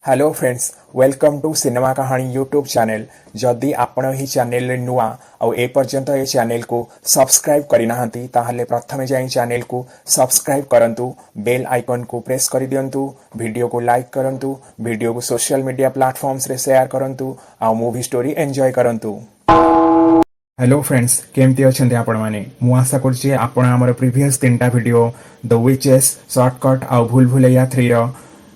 Hello friends, welcome to cinema Kahani YouTube channel. जदि आपण ही channel नुआ आउ ए पर्यंत ए चैनल को सब्सक्राइब करना ताहले प्रथमे जाई चैनल को सब्सक्राइब करंतु, बेल आइकन को प्रेस कर दियंतु, वीडियो को लाइक करंतु, वीडियो को सोशल मीडिया प्लेटफॉर्म्स रे शेयर करंतु आउ मूवी स्टोरी एंजॉय करंतु। हेलो फ्रेंड्स, केमती अच्छे आपण मैंने मु आशा करछि आपण हमर प्रीवियस 3टा वीडियो द विचेस, शॉर्टकट आउ भूल भुलैया 3 रो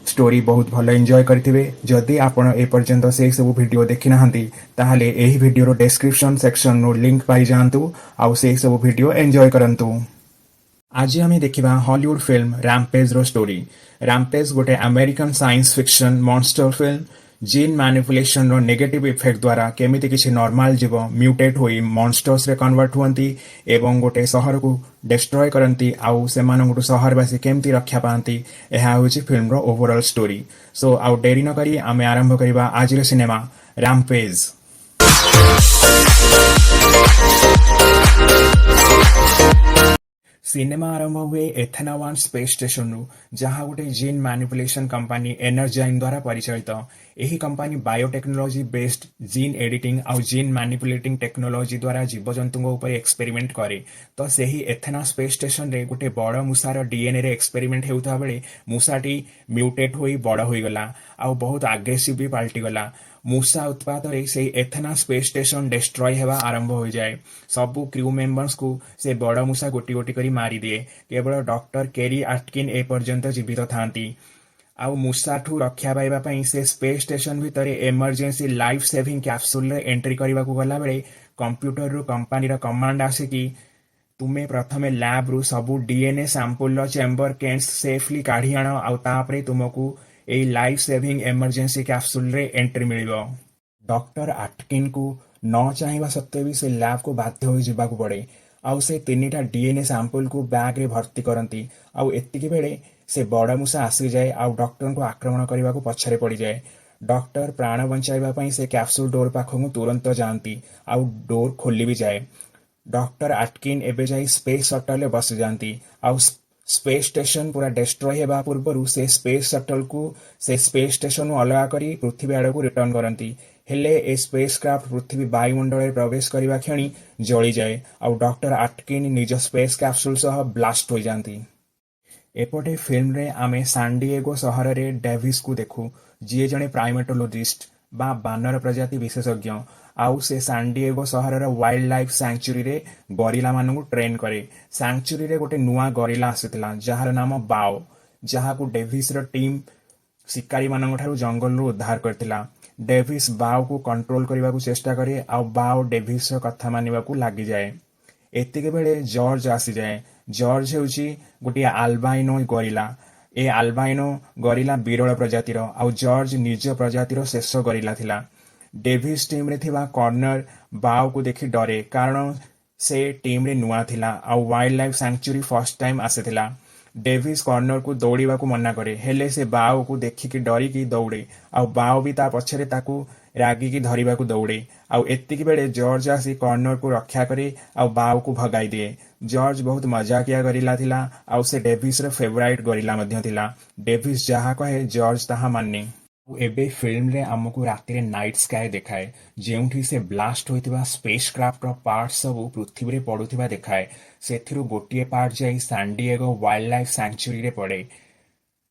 स्टोरी बहुत भल एंजॉय करथिबे। जदि आपण ए पर्यंत से सब वीडियो देखि नाहंती ताहले एही वीडियो रो डिस्क्रिप्शन सेक्शन नो लिंक पाई जांतु आउ से सब वीडियो एंजॉय करंतु। आज आम देखा हॉलीवुड फिल्म रैम्पेज रो स्टोरी। रैम्पेज गोटे American science fiction monster film. Gene manipulation रो नेगेटिव इफेक्ट द्वारा केमिति किछि नॉर्मल जीव म्यूटेट होई मॉन्स्टर्स रे कन्वर्ट हुअंती एवं गोटे शहर को डिस्ट्रॉय करंती आउ सेमानंगु शहरवासी केमिति रक्षा पांती, एहा होछि फिल्म रो ओवरऑल स्टोरी। सो आउ डेरी न करी आमे आरंभ करिबा आज रो सिनेमा रैम्पेज। सिनेमा आरंभ हुए एथेना-1 स्पेस स्टेशन रु, जहाँ गोटे जीन मैनिपुलेशन कंपनी एनर्जाइन द्वारा परिचालित। यही company biotechnology based gene editing आउ जीन मैनिपुलेटिंग टेक्नोलॉजी द्वारा जीवजंतु उपर एक्सपेरिमेंट करे। तो सही एथेना स्पेस स्टेशन रे गोटे बड़ मूसार डीएनए रे एक्सपेरिमेंट हेउता बेले मूसाटी म्यूटेट होई बड़ होई गला आउ बहुत आग्रेसिव भी पाल्टी गला। मूसा उत्पात रे से एथेना स्पेस स्टेशन डिस्ट्रॉय हेवा आरंभ हो जाए। सबू क्रू मेंबर्स को से बड़ मूसा गोटी गोटी करी मारी दिए। केवल डॉक्टर केरी आटकिन ए पर्यंत जीवित थांती। आउ मूसा ठू रक्षा पाइबा पई से स्पेस स्टेशन भितर इमरजेंसी लाइफ सेविंग कैप्सूल रे एंट्री करबा को गला बेले कंप्यूटर रु कंपनी रा कमांड आसे कि तुमे प्रथमे लैब रु सबू डीएनए सैंपल रो चेंबर केन्स सेफली काढी आनो आउ तापरे तुमको ए लाइफ सेविंग इमरजेंसी कैप्सूल रे एंट्री मिलिबो। डॉक्टर आटकिन को न चाहिबा सत्वे भी से लैब को बाध्य होई जिबाकू पड़े। आउ से 3टा डीएनए सैंपल को बैग रे भर्ती करंती। आउ एतिकी बेले से बड़ मूसा आसी जाए आउ डॉक्टर को आक्रमण करने को पछरे पड़ जाए। डॉक्टर प्राण बचाइबा पई से कैप्सूल डोर पाखु तुरंत जाती आउ डोर खोली भी जाए। डॉक्टर आटकिन एबे जाई स्पेस शटल बस जाती आउ स्पेस स्टेशन पूरा डिस्ट्रॉय हेबा पूर्व से स्पेस शटल को से स्पेस स्टेशन अलग करी पृथ्वी आड़ को रिटर्न करती। हेले ए स्पेस क्राफ्ट पृथ्वी वायुमंडल प्रवेश करने क्षणी जली जाए आउ डॉक्टर आटकिन निज स्पेस कैप्सूल सह ब्लास्ट हो जाती। एपटे फिल्म रे आमे सांडिएगो सहर रे डेविस को देखू, जी जने प्राइमेटोलॉजिस्ट बा बानर प्रजाति विशेषज्ञ। आउ से सांडिएगो सहर वाइल्ड लाइफ सैंक्चुरी रे गॉरिला मानू ट्रेन करे। सैंक्चुरी रे गोटे नुआ गॉरिला आसीथिला जार नाम बाओ, जहाँ को डेविस रो टीम शिकारी मानक ठारू जंगल रु उद्धार करथिला। डेविस बाओ को कंट्रोल करने को चेष्टा करे आउ बाओ डेविस रो कथा मानिबा को लागि जाए। एतिके बेले जॉर्ज आसी जाए। जॉर्ज हेउची गोटे आल्बाइनो गॉरिला। ए आल्बाइनो गॉरिला विरल प्रजातिर आउ जॉर्ज निज प्रजातिर शेष गॉरिला थिला। डेविस टीम रे थिबा कॉर्नर बाओ को देखि डरे, कारण से टीम रे नुआ थिला आउ wildlife sanctuary first time आसीथिला। डेविस कॉर्नर को दौड़ीबा को मना करे, हेले से बाओ को देखिकी डरिकी दौड़े आउ बाओ भी ता पछरे ताकू रागिकी धरिबा को दौड़े। आउ एतिकी बेले जॉर्ज आसी कॉर्नर को रक्षा करे आउ बाओ को भगाई दिए। जॉर्ज बहुत मजाकिया गॉरिला थिला आउ से डेविस रो फेवराइट गॉरिला मध्य थिला। डेविस जहाँ कहे जॉर्ज ताहा माने। एबे फिल्म रे आमको राति रे नाइट स्काई देखाए, जेउठी से ब्लास्ट होइतिबा स्पेस क्राफ्ट रो पार्ट सब पृथ्वी रे पडुथिबा देखाए। सेथिरु गोटिए पार्ट जाई सांडिएगो वाइल्ड लाइफ सैंक्चुरी रे पड़े।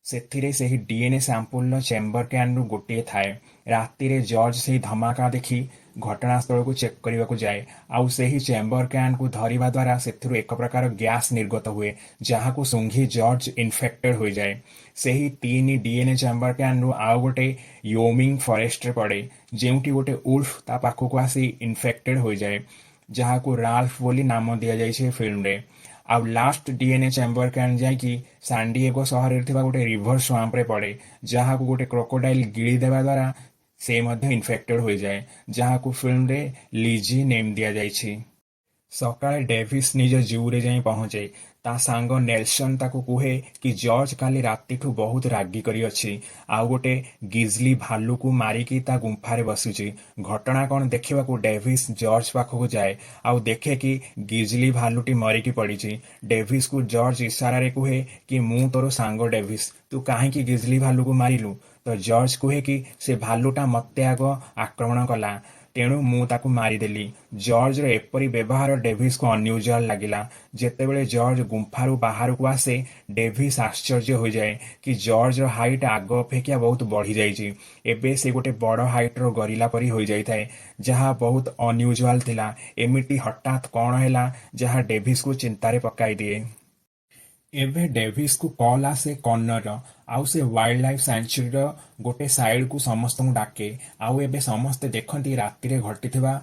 सेथिरे सेही डीएनए सैंपल चेंबर कैन रु गोटिए थाए। राति रे जॉर्ज से धमाका देखी घटनास्थल को चेक करने को जाए आउ सेही चेंबर कैन को धरिबा द्वारा सेथिरु एक प्रकार गैस निर्गत हुए, जहाँ को सुंघी जॉर्ज इन्फेक्टेड हो जाए। सेही 3 डीएनए चेंबर कैन रु आउ गोटे योमिंग फॉरेस्ट रे पड़े, जेउटी गोटे उल्फ ता पाखु को आसी इन्फेक्टेड हो जाए, जहाँ को राल्फ बोली नाम दिया जाइछे फिल्म रे। आउ लास्ट डीएनए चेंबर कैन जाई कि सांडिएगो शहर रे थिबा गोटे रिवर स्वाम्प रे पड़े, जहाँ को गोटे क्रोकोडाइल गिड़ी देवा द्वारा से मध्य इन्फेक्टेड हो जाए, जहाँ को फिल्म रे लीजी नेम दिया जाइछि। सकाळे डेविस निज जू रे जाई पहुंचे। ता सांग नेल्सन ताको कुहे कि जॉर्ज काली रातिठू बहुत रागी करी अछि आउ गोटे गिजली भालू को मारिकी ता गुंफारे बसिछि। घटना कौन देखा डेविस जॉर्ज पाखक जाए आउ देखे कि गिजली भालूटी मरिकी पड़ी। डेविस को जॉर्ज इशारा रे कुहे कि मु तोर सांग डेविस, तू कहीं गिजली भालू को मारिलु। ତ ଜର୍ଜ କୁହେ କି ସେ ଭାଲୁଟା ମୋତେ ଆଗ ଆକ୍ରମଣ କଲା, ତେଣୁ ମୁଁ ତାକୁ ମାରିଦେଲି। ଜର୍ଜର ଏପରି ବ୍ୟବହାର ଡେଭିସ୍କୁ ଅନ୍ୟୁଜୁଆଲ ଲାଗିଲା। ଯେତେବେଳେ ଜର୍ଜ ଗୁମ୍ଫାରୁ ବାହାରକୁ ଆସେ, ଡେଭିସ୍ ଆଶ୍ଚର୍ଯ୍ୟ ହୋଇଯାଏ କି ଜର୍ଜର ହାଇଟ୍ ଆଗ ଅପେକ୍ଷା ବହୁତ ବଢ଼ିଯାଇଛି। ଏବେ ସେ ଗୋଟେ ବଡ଼ ହାଇଟ୍ର ଗରିଲା ପରି ହୋଇଯାଇଥାଏ, ଯାହା ବହୁତ ଅନ୍ୟୁଜୁଆଲ ଥିଲା। ଏମିତି ହଠାତ୍ କ'ଣ ହେଲା ଯାହା ଡେଭିସ୍କୁ ଚିନ୍ତାରେ ପକାଇଦିଏ। ଏବେ ଡେଭିସ୍କୁ କଲ୍ ଆସେ କନରର, ଆଉ ସେ ୱାଇଲ୍ଡ ଲାଇଫ୍ ସାଙ୍କ୍ଚୁରିର ଗୋଟେ ସାଇଡ୍କୁ ସମସ୍ତଙ୍କୁ ଡାକେ। ଆଉ ଏବେ ସମସ୍ତେ ଦେଖନ୍ତି ରାତିରେ ଘଟିଥିବା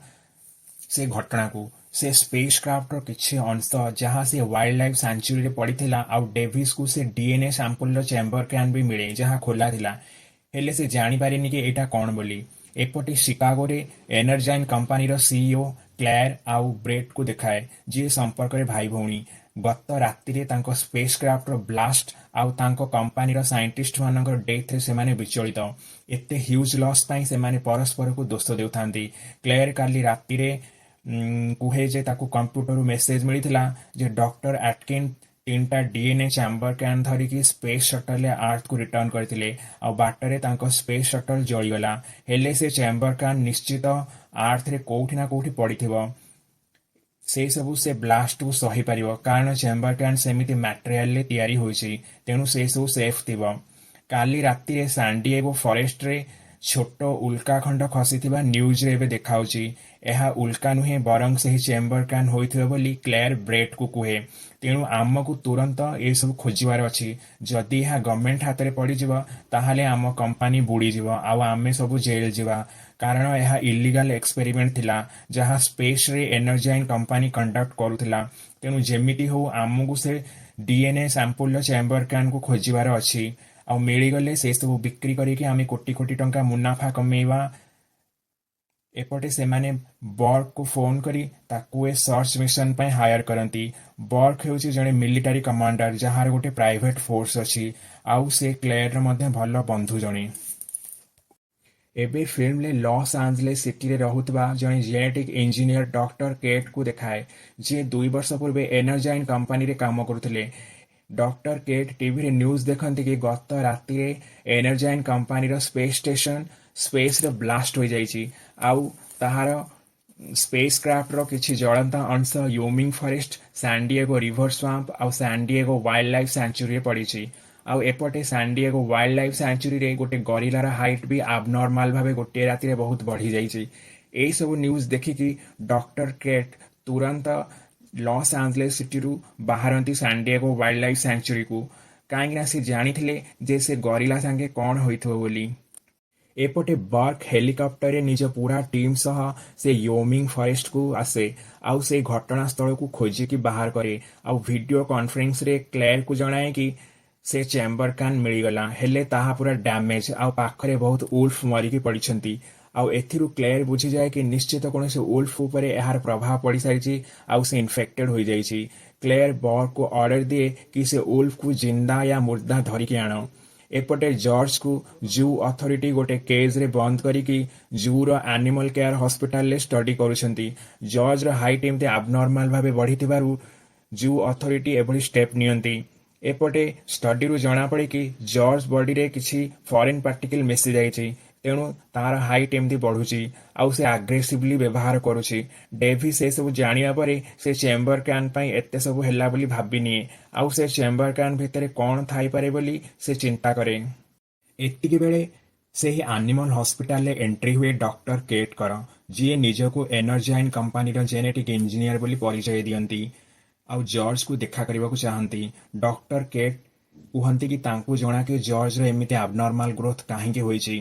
ସେ ଘଟଣାକୁ, ସେ ସ୍ପେସ୍ କ୍ରାଫ୍ଟର କିଛି ଅଂଶ ଯାହା ସେ ୱାଇଲ୍ଡ ଲାଇଫ୍ ସାଙ୍କ୍ଚୁରିରେ ପଡ଼ିଥିଲା। ଆଉ ଡେଭିସ୍କୁ ସେ ଡିଏନ୍ଏ ସାମ୍ପଲର ଚେମ୍ବର କ୍ୟାନ୍ ବି ମିଳେ, ଯାହା ଖୋଲା ଥିଲା। ହେଲେ ସେ ଜାଣିପାରେନି କି ଏଇଟା କ'ଣ ବୋଲି। ଏପଟେ ଶିକାଗୋରେ ଏନର୍ଜାଇନ୍ କମ୍ପାନୀର ସିଇଓ କ୍ଲେୟାର ଆଉ ବ୍ରେଟ୍କୁ ଦେଖାଏ, ଯିଏ ସମ୍ପର୍କରେ ଭାଇ ଭଉଣୀ। ଗତ ରାତିରେ ତାଙ୍କ ସ୍ପେସ୍ କ୍ରାଫ୍ଟର ବ୍ଲାଷ୍ଟ ଆଉ ତାଙ୍କ କମ୍ପାନୀର ସାଇଣ୍ଟିଷ୍ଟମାନଙ୍କର ଡେଥରେ ସେମାନେ ବିଚଳିତ। ଏତେ ହ୍ୟୁଜ୍ ଲସ୍ ପାଇଁ ସେମାନେ ପରସ୍ପରକୁ ଦୋଷ ଦେଉଥାନ୍ତି। କ୍ଲେୟାର କାଲି ରାତିରେ କୁହେ ଯେ ତାକୁ କମ୍ପ୍ୟୁଟରରୁ ମେସେଜ ମିଳିଥିଲା ଯେ ଡକ୍ଟର ଆଟକିନ୍ 3ଟା ଡିଏନ୍ଏ ଚାମ୍ବର କ୍ୟାନ୍ ଧରିକି ସ୍ପେସ୍ ସଟଲରେ ଆର୍ଥକୁ ରିଟର୍ଣ୍ଣ କରିଥିଲେ, ଆଉ ବାଟରେ ତାଙ୍କ ସ୍ପେସ୍ ସଟଲ ଜଳିଗଲା। ହେଲେ ସେ ଚାମ୍ବର କ୍ୟାନ୍ ନିଶ୍ଚିତ ଆର୍ଥରେ କୋଉଠି ନା କୋଉଠି ପଡ଼ିଥିବ। ସେସବୁ ସେ ବ୍ଲାଷ୍ଟକୁ ସହିପାରିବ, କାରଣ ଚାମ୍ବର କ୍ୟାନ୍ ସେମିତି ମ୍ୟାଟେରିଆଲରେ ତିଆରି ହୋଇଛି, ତେଣୁ ସେସବୁ ସେଫ୍ ଥିବ। କାଲି ରାତିରେ ସାଣ୍ଡିଏଗୋ ଫରେଷ୍ଟରେ ଛୋଟ ଉଲ୍କାଖଣ୍ଡ ଖସିଥିବା ନ୍ୟୁଜ୍ରେ ଏବେ ଦେଖାଉଛି। ଏହା ଉଲ୍କା ନୁହେଁ, ବରଂ ସେହି ଚେମ୍ବର କ୍ୟାନ୍ ହୋଇଥିବ ବୋଲି କ୍ଲେୟାର ବ୍ରେଟ୍କୁ କୁହେ। ତେଣୁ ଆମକୁ ତୁରନ୍ତ ଏସବୁ ଖୋଜିବାର ଅଛି। ଯଦି ଏହା ଗଭର୍ଣ୍ଣମେଣ୍ଟ ହାତରେ ପଡ଼ିଯିବ, ତାହେଲେ ଆମ କମ୍ପାନୀ ବୁଡ଼ିଯିବ ଆଉ ଆମେ ସବୁ ଜେଲ୍ ଯିବା, କାରଣ ଏହା ଇଲିଗାଲ ଏକ୍ସପେରିମେଣ୍ଟ ଥିଲା ଯାହା ସ୍ପେସ୍ରେ ଏନର୍ଜାଇନ୍ କମ୍ପାନୀ କଣ୍ଡକ୍ଟ କରୁଥିଲା। ତେଣୁ ଯେମିତି ହଉ ଆମକୁ ସେ ଡିଏନ୍ଏ ସାମ୍ପଲର ଚେମ୍ବର କ୍ୟାନ୍କୁ ଖୋଜିବାର ଅଛି, ଆଉ ମିଳିଗଲେ ସେସବୁ ବିକ୍ରି କରିକି ଆମେ କୋଟି କୋଟି ଟଙ୍କା ମୁନାଫା କମେଇବା। ଏପଟେ ସେମାନେ ବର୍ଗକୁ ଫୋନ୍ କରି ତାକୁ ଏ ସର୍ଚ୍ଚ ମିଶନ ପାଇଁ ହାୟର କରନ୍ତି। ବର୍ଗ ହେଉଛି ଜଣେ ମିଲିଟାରୀ କମାଣ୍ଡର, ଯାହାର ଗୋଟେ ପ୍ରାଇଭେଟ ଫୋର୍ସ ଅଛି, ଆଉ ସେ କ୍ଲେୟାରର ମଧ୍ୟ ଭଲ ବନ୍ଧୁ ଜଣେ। ଏବେ ଫିଲ୍ମରେ ଲସ୍ ଆଞ୍ଜେଲେସ୍ ସିଟିରେ ରହୁଥିବା ଜଣେ ଜେନେଟିକ୍ ଇଞ୍ଜିନିୟର ଡକ୍ଟର କେଟ୍କୁ ଦେଖାଏ, ଯିଏ 2 ବର୍ଷ ପୂର୍ବେ ଏନର୍ଜାଇନ୍ କମ୍ପାନୀରେ କାମ କରୁଥିଲେ। ଡକ୍ଟର କେଟ୍ ଟିଭିରେ ନ୍ୟୁଜ୍ ଦେଖନ୍ତି କି ଗତ ରାତିରେ ଏନର୍ଜାଇନ୍ କମ୍ପାନୀର ସ୍ପେସ୍ ଷ୍ଟେସନ ସ୍ପେସ୍ରେ ବ୍ଲାଷ୍ଟ ହୋଇଯାଇଛି, ଆଉ ତାହାର ସ୍ପେସ୍ କ୍ରାଫ୍ଟର କିଛି ଜଳନ୍ତା ଅଂଶ ୱିମିଂ ଫରେଷ୍ଟ, ସାଣ୍ଡିଏଗୋ ରିଭର ସ୍ୱାମ୍ପ ଆଉ ସାଣ୍ଡିଏଗୋ ୱାଇଲ୍ଡ ଲାଇଫ୍ ସାଙ୍କ୍ଚୁରିରେ ପଡ଼ିଛି। ଆଉ ଏପଟେ ସାଣ୍ଡିଏଗୋ ୱାଇଲ୍ଡ ଲାଇଫ୍ ସାଙ୍କ୍ଚୁରିରେ ଗୋଟେ ଗରିଲାର ହାଇଟ୍ ବି ଆବନର୍ମାଲ ଭାବେ ଗୋଟିଏ ରାତିରେ ବହୁତ ବଢ଼ିଯାଇଛି। ଏହିସବୁ ନ୍ୟୁଜ୍ ଦେଖିକି ଡକ୍ଟର କେଟ୍ ତୁରନ୍ତ ଲସ୍ ଆଞ୍ଜେଲେସ୍ ସିଟିରୁ ବାହାରନ୍ତି ସାଣ୍ଡିଏଗୋ ୱାଇଲ୍ଡ ଲାଇଫ୍ ସାଙ୍କ୍ଚୁରିକୁ, କାହିଁକିନା ସେ ଜାଣିଥିଲେ ଯେ ସେ ଗରିଲା ସାଙ୍ଗେ କ'ଣ ହୋଇଥିବ ବୋଲି। ଏପଟେ ବର୍ଗ ହେଲିକପ୍ଟରରେ ନିଜ ପୁରା ଟିମ୍ ସହ ସେ ୱିମିଂ ଫରେଷ୍ଟକୁ ଆସେ, ଆଉ ସେ ଘଟଣାସ୍ଥଳକୁ ଖୋଜିକି ବାହାର କରେ, ଆଉ ଭିଡ଼ିଓ କନଫରେନ୍ସରେ କ୍ଲେୟାରକୁ ଜଣାଏ କି ସେ ଚେମ୍ବର କ୍ୟାନ୍ ମିଳିଗଲା, ହେଲେ ତାହା ପୁରା ଡ୍ୟାମେଜ୍, ଆଉ ପାଖରେ ବହୁତ ଉଲ୍ଫ ମରିକି ପଡ଼ିଛନ୍ତି। ଆଉ ଏଥିରୁ କ୍ଲେୟାର ବୁଝିଯାଏ କି ନିଶ୍ଚିତ କୌଣସି ଉଲ୍ଫ ଉପରେ ଏହାର ପ୍ରଭାବ ପଡ଼ିସାରିଛି, ଆଉ ସେ ଇନଫେକ୍ଟେଡ୍ ହୋଇଯାଇଛି। କ୍ଲେୟାର ବର୍ଗକୁ ଅର୍ଡର ଦିଏ କି ସେ ଉଲ୍ଫକୁ ଜିନ୍ଦା ୟା ମୁର୍ଦ୍ଦା ଧରିକି ଆଣ। ଏପଟେ ଜର୍ଜକୁ ଜୁ ଅଥରିଟି ଗୋଟେ କେଜ୍ରେ ବନ୍ଦ କରିକି ଜୁର ଆନିମଲ କେୟାର ହସ୍ପିଟାଲରେ ଷ୍ଟଡି କରୁଛନ୍ତି। ଜର୍ଜର ହାଇଟ୍ ଏମିତି ଆବନର୍ମାଲ ଭାବେ ବଢ଼ିଥିବାରୁ ଜୁ ଅଥରିଟି ଏଭଳି ଷ୍ଟେପ୍ ନିଅନ୍ତି। ଏପଟେ ଷ୍ଟଡିରୁ ଜଣାପଡ଼େ କି ଜର୍ଜ ବଡିରେ କିଛି ଫରେନ୍ ପାର୍ଟିକଲ ମିଶିଯାଇଛି, ତେଣୁ ତାହାର ହାଇଟ୍ ଏମିତି ବଢ଼ୁଛି, ଆଉ ସେ ଆଗ୍ରେସିଭଲି ବ୍ୟବହାର କରୁଛି। ଡେଭିସ୍ ଏସବୁ ଜାଣିବା ପରେ ସେ ଚେମ୍ବର କ୍ୟାନ୍ ପାଇଁ ଏତେ ସବୁ ହେଲା ବୋଲି ଭାବିନିଏ, ଆଉ ସେ ଚେମ୍ବର କ୍ୟାନ୍ ଭିତରେ କ'ଣ ଥାଇପାରେ ବୋଲି ସେ ଚିନ୍ତା କରେ। ଏତିକିବେଳେ ସେହି ଆନିମଲ ହସ୍ପିଟାଲରେ ଏଣ୍ଟ୍ରି ହୁଏ ଡକ୍ଟର କେଟ୍ଙ୍କର, ଯିଏ ନିଜକୁ ଏନର୍ଜାଇନ୍ କମ୍ପାନୀର ଜେନେଟିକ୍ ଇଞ୍ଜିନିୟର ବୋଲି ପରିଚୟ ଦିଅନ୍ତି, ଆଉ ଜର୍ଜକୁ ଦେଖା କରିବାକୁ ଚାହାନ୍ତି। ଡକ୍ଟର କେଟ୍ କୁହନ୍ତି କି ତାଙ୍କୁ ଜଣା କି ଜର୍ଜର ଏମିତି ଆବନର୍ମାଲ ଗ୍ରୋଥ କାହିଁକି ହୋଇଛି।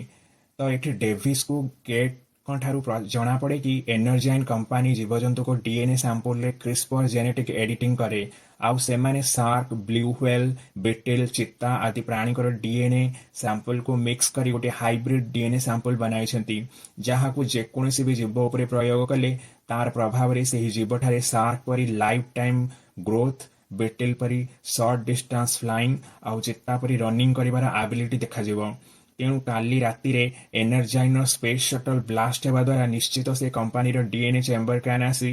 ତ ଏଠି ଡେଭିସ୍କୁ କେଟ୍ଙ୍କ ଠାରୁ ଜଣାପଡ଼େ କି ଏନର୍ଜାଇନ୍ କମ୍ପାନୀ ଜୀବଜନ୍ତୁଙ୍କ ଡିଏନ୍ଏ ସାମ୍ପଲରେ କ୍ରିସ୍ପର ଜେନେଟିକ୍ ଏଡିଟିଂ କରେ, ଆଉ ସେମାନେ ଶାର୍କ, ବ୍ଲୁ ହ୍ୱେଲ୍, ବିଟଲ୍, ଚିତା ଆଦି ପ୍ରାଣୀଙ୍କର ଡିଏନ୍ଏ ସାମ୍ପଲକୁ ମିକ୍ସ କରି ଗୋଟେ ହାଇବ୍ରିଡ୍ ଡିଏନ୍ଏ ସାମ୍ପଲ ବନାଇଛନ୍ତି, ଯାହାକୁ ଯେକୌଣସି ବି ଜୀବ ଉପରେ ପ୍ରୟୋଗ କଲେ ତାର ପ୍ରଭାବରେ ସେହି ଜୀବଠାରେ ଶାର୍କ ପରି ଲାଇଫ୍ ଟାଇମ୍ ଗ୍ରୋଥ, ବିଟଲ୍ ପରି ସର୍ଟ ଡିଷ୍ଟାନ୍ସ ଫ୍ଲାଇଂ, ଆଉ ଚିତା ପରି ରନିଂ କରିବାର ଆବିଲିଟି ଦେଖାଯିବ। ତେଣୁ କାଲି ରାତିରେ ଏନର୍ଜାଇନ୍ର ସ୍ପେସ୍ ସଟଲ ବ୍ଲାଷ୍ଟ ହେବା ଦ୍ୱାରା ନିଶ୍ଚିତ ସେ କମ୍ପାନୀର ଡିଏନ୍ଏ ଚେମ୍ବର କ୍ୟାନ୍ ଆସି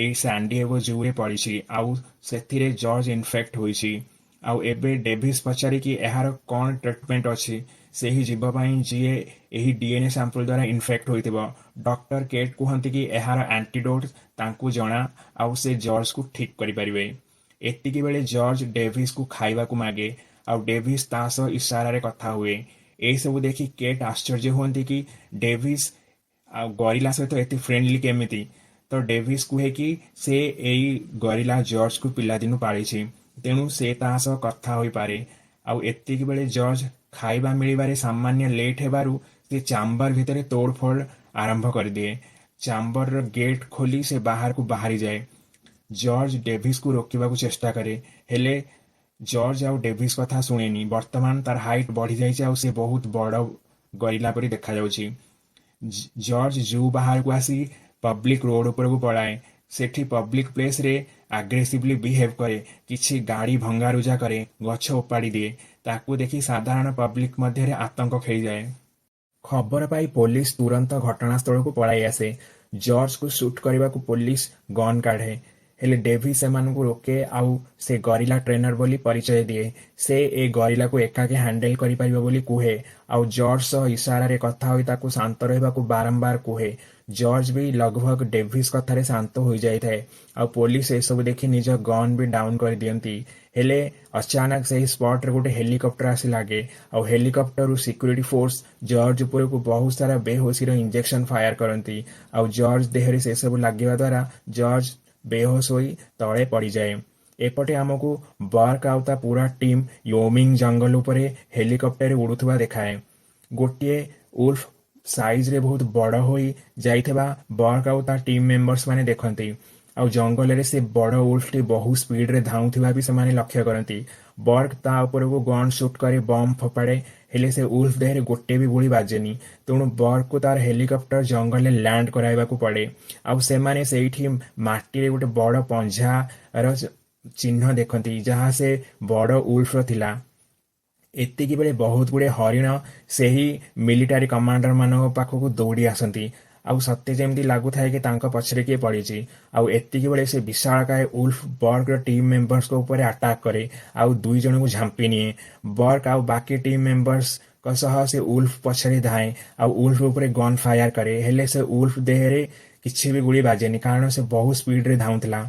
ଏଇ ସାଣ୍ଡିଏଗୋ ଜୁରେ ପଡ଼ିଛି, ଆଉ ସେଥିରେ ଜର୍ଜ ଇନଫେକ୍ଟ ହୋଇଛି। ଆଉ ଏବେ ଡେଭିସ୍ ପଚାରିକି ଏହାର କ'ଣ ଟ୍ରିଟମେଣ୍ଟ ଅଛି, ସେହି ଜୀବ ପାଇଁ ଯିଏ ଏହି ଡିଏନ୍ଏ ସାମ୍ପଲ ଦ୍ୱାରା ଇନଫେକ୍ଟ ହୋଇଥିବ। ଡକ୍ଟର କେଟ୍ କୁହନ୍ତି କି ଏହାର ଆଣ୍ଟିଡୋଟ୍ ତାଙ୍କୁ ଜଣା ଆଉ ସେ ଜର୍ଜକୁ ଠିକ୍ କରିପାରିବେ। ଏତିକି ବେଳେ ଜର୍ଜ ଡେଭିସ୍କୁ ଖାଇବାକୁ ମାଗେ ଆଉ ଡେଭିସ୍ ତା ସହ ଇସାରାରେ କଥା ହୁଏ। ଏସବୁ ଦେଖି କେଟ୍ ଆଶ୍ଚର୍ଯ୍ୟ ହୁଅନ୍ତି କି ଡେଭିସ୍ ଆଉ ଗରିଲା ସହିତ ଏତେ ଫ୍ରେଣ୍ଡଲି କେମିତି। ତ ଡେଭିସ୍ କୁହେ କି ସେ ଏଇ ଗରିଲା ଜର୍ଜକୁ ପିଲାଦିନୁ ପାଳିଛି, ତେଣୁ ସେ ତା ସହ କଥା ହୋଇପାରେ। ଆଉ ଏତିକି ବେଳେ ଜର୍ଜ ଖାଇବା ମିଳିବାରେ ସାମାନ୍ୟ ଲେଟ୍ ହେବାରୁ ସେ ଚାମ୍ବର ଭିତରେ ତୋଡ଼ଫୋଡ଼ ଆରମ୍ଭ କରିଦିଏ। ଚାମ୍ବରର ଗେଟ୍ ଖୋଲି ସେ ବାହାରକୁ ବାହାରିଯାଏ। ଜର୍ଜ ଡେଭିସ୍କୁ ରୋକିବାକୁ ଚେଷ୍ଟା କରେ, ହେଲେ ଜର୍ଜ ଆଉ ଡେଭିସ୍ କଥା ଶୁଣେନି। ବର୍ତ୍ତମାନ ତାର ହାଇଟ୍ ବଢ଼ିଯାଇଛି ଆଉ ସେ ବହୁତ ବଡ଼ ଗରିଲା ପରି ଦେଖାଯାଉଛି। ଜର୍ଜ ଜୁ ବାହାରକୁ ଆସି ପବ୍ଲିକ୍ ରୋଡ୍ ଉପରକୁ ପଳାଏ। ସେଠି ପବ୍ଲିକ୍ ପ୍ଲେସ୍ରେ ଆଗ୍ରେସିଭଲି ବିହେଭ୍ କରେ, କିଛି ଗାଡ଼ି ଭଙ୍ଗାରୁଜା କରେ, ଗଛ ଉପାଡ଼ି ଦିଏ। ତାକୁ ଦେଖି ସାଧାରଣ ପବ୍ଲିକ୍ ମଧ୍ୟରେ ଆତଙ୍କ ଖେଳିଯାଏ। ଖବର ପାଇ ପୋଲିସ ତୁରନ୍ତ ଘଟଣାସ୍ଥଳକୁ ପଳାଇ ଆସେ। ଜର୍ଜକୁ ସୁଟ୍ କରିବାକୁ ପୋଲିସ ଗନ୍ କାଢ଼େ, ହେଲେ ଡେଭିସ୍ ସେମାନଙ୍କୁ ରୋକେ ଆଉ ସେ ଗରିଲା ଟ୍ରେନର ବୋଲି ପରିଚୟ ଦିଏ। ସେ ଏ ଗରିଲାକୁ ଏକାକୀ ହ୍ୟାଣ୍ଡେଲ କରିପାରିବ ବୋଲି କୁହେ ଆଉ ଜର୍ଜ ସହ ଇସାରାରେ କଥା ହୋଇ ତାକୁ ଶାନ୍ତ ରହିବାକୁ ବାରମ୍ବାର କୁହେ। ଜର୍ଜ ବି ଲଗଭଗ ଡେଭିସ୍ କଥାରେ ଶାନ୍ତ ହୋଇଯାଇଥାଏ ଆଉ ପୋଲିସ ଏସବୁ ଦେଖି ନିଜ ଗନ୍ ବି ଡାଉନ୍ କରିଦିଅନ୍ତି। ହେଲେ ଅଚାନକ ସେହି ସ୍ପଟରେ ଗୋଟେ ହେଲିକପ୍ଟର ଆସି ଲାଗେ ଆଉ ହେଲିକପ୍ଟରରୁ ସିକ୍ୟୁରିଟି ଫୋର୍ସ ଜର୍ଜ ଉପରକୁ ବହୁତ ସାରା ବେହୋସିର ଇଞ୍ଜେକ୍ସନ ଫାୟାର କରନ୍ତି ଆଉ ଜର୍ଜ ଦେହରେ ସେସବୁ ଲାଗିବା ଦ୍ୱାରା ଜର୍ଜ ବେହୋସ ହୋଇ ତଳେ ପଡ଼ିଯାଏ। ଏପଟେ ଆମକୁ ବର୍କ ଆଉ ତା ପୁରା ଟିମ୍ ୟୋମିଙ୍ଗ ଜଙ୍ଗଲ ଉପରେ ହେଲିକପ୍ଟରରେ ଉଡ଼ୁଥିବା ଦେଖାଏ। ଗୋଟିଏ ଉଲ୍ଫ ସାଇଜରେ ବହୁତ ବଡ଼ ହୋଇ ଯାଇଥିବା ବର୍କ ଆଉ ତା ଟିମ୍ ମେମ୍ବର୍ସ ମାନେ ଦେଖନ୍ତି ଆଉ ଜଙ୍ଗଲରେ ସେ ବଡ଼ ଉଲ୍ଫଟି ବହୁ ସ୍ପିଡରେ ଧାଉଁଥିବା ବି ସେମାନେ ଲକ୍ଷ୍ୟ କରନ୍ତି। ବର୍କ ତା ଉପରକୁ ଗନ୍ ସୁଟ୍ କରି ବମ୍ ଫୋପାଡ଼େ, ହେଲେ ସେ ଉଲ୍ଫ ଦେହରେ ଗୋଟେ ବି ଗୁଳି ବାଜେନି। ତେଣୁ ବର୍କକୁ ତାର ହେଲିକପ୍ଟର ଜଙ୍ଗଲରେ ଲ୍ୟାଣ୍ଡ କରାଇବାକୁ ପଡ଼େ ଆଉ ସେମାନେ ସେଇଠି ମାଟିରେ ଗୋଟେ ବଡ଼ ପଞ୍ଝାର ଚିହ୍ନ ଦେଖନ୍ତି ଯାହା ସେ ବଡ଼ ଉଲ୍ଫର ଥିଲା। ଏତିକି ବେଳେ ବହୁତ ଗୁଡ଼ିଏ ହରିଣ ସେହି ମିଲିଟାରୀ କମାଣ୍ଡର ମାନଙ୍କ ପାଖକୁ ଦୌଡ଼ି ଆସନ୍ତି ଆଉ ସତେ ଯେମିତି ଲାଗୁଥାଏ କି ତାଙ୍କ ପଛରେ କିଏ ପଡ଼ିଛି। ଆଉ ଏତିକି ବେଳେ ସେ ବିଶାଳକାୟ ଉଲ୍ଫ ବର୍କର ଟିମ୍ ମେମ୍ବର୍ସଙ୍କ ଉପରେ ଆଟାକ୍ କରେ ଆଉ ଦୁଇ ଜଣଙ୍କୁ ଝାମ୍ପି ନିଏ। ବର୍କ ଆଉ ବାକି ଟିମ୍ ମେମ୍ବର୍ସଙ୍କ ସହ ସେ ଉଲ୍ଫ ପଛରେ ଧାଏଁ ଆଉ ଉଲ୍ଫ ଉପରେ ଗନ୍ ଫାୟାର କରେ, ହେଲେ ସେ ଉଲ୍ଫ ଦେହରେ କିଛି ବି ଗୁଳି ବାଜେନି କାରଣ ସେ ବହୁ ସ୍ପିଡରେ ଧାଉଁଥିଲା।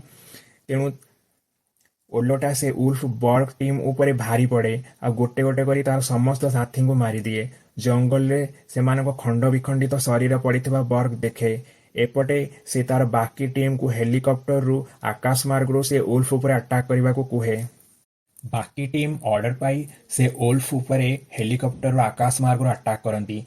ତେଣୁ ଓଲଟା ସେ ଉଲ୍ଫ ବର୍କ ଟିମ୍ ଉପରେ ଭାରି ପଡ଼େ ଆଉ ଗୋଟେ ଗୋଟେ କରି ତାର ସମସ୍ତ ସାଥୀଙ୍କୁ ମାରିଦିଏ। ଜଙ୍ଗଲରେ ସେମାନଙ୍କ ଖଣ୍ଡ ବିଖଣ୍ଡିତ ଶରୀର ପଡ଼ିଥିବା ବର୍କ ଦେଖେ। ଏପଟେ ସେ ତାର ବାକି ଟିମ୍କୁ ହେଲିକପ୍ଟରରୁ ଆକାଶମାର୍ଗରୁ ସେ ଉଲ୍ଫ ଉପରେ ଆଟାକ୍ କରିବାକୁ କୁହେ। ବାକି ଟିମ୍ ଅର୍ଡର ପାଇ ସେ ଉଲ୍ଫ ଉପରେ ହେଲିକପ୍ଟରରୁ ଆକାଶମାର୍ଗରୁ ଆଟାକ୍ କରନ୍ତି,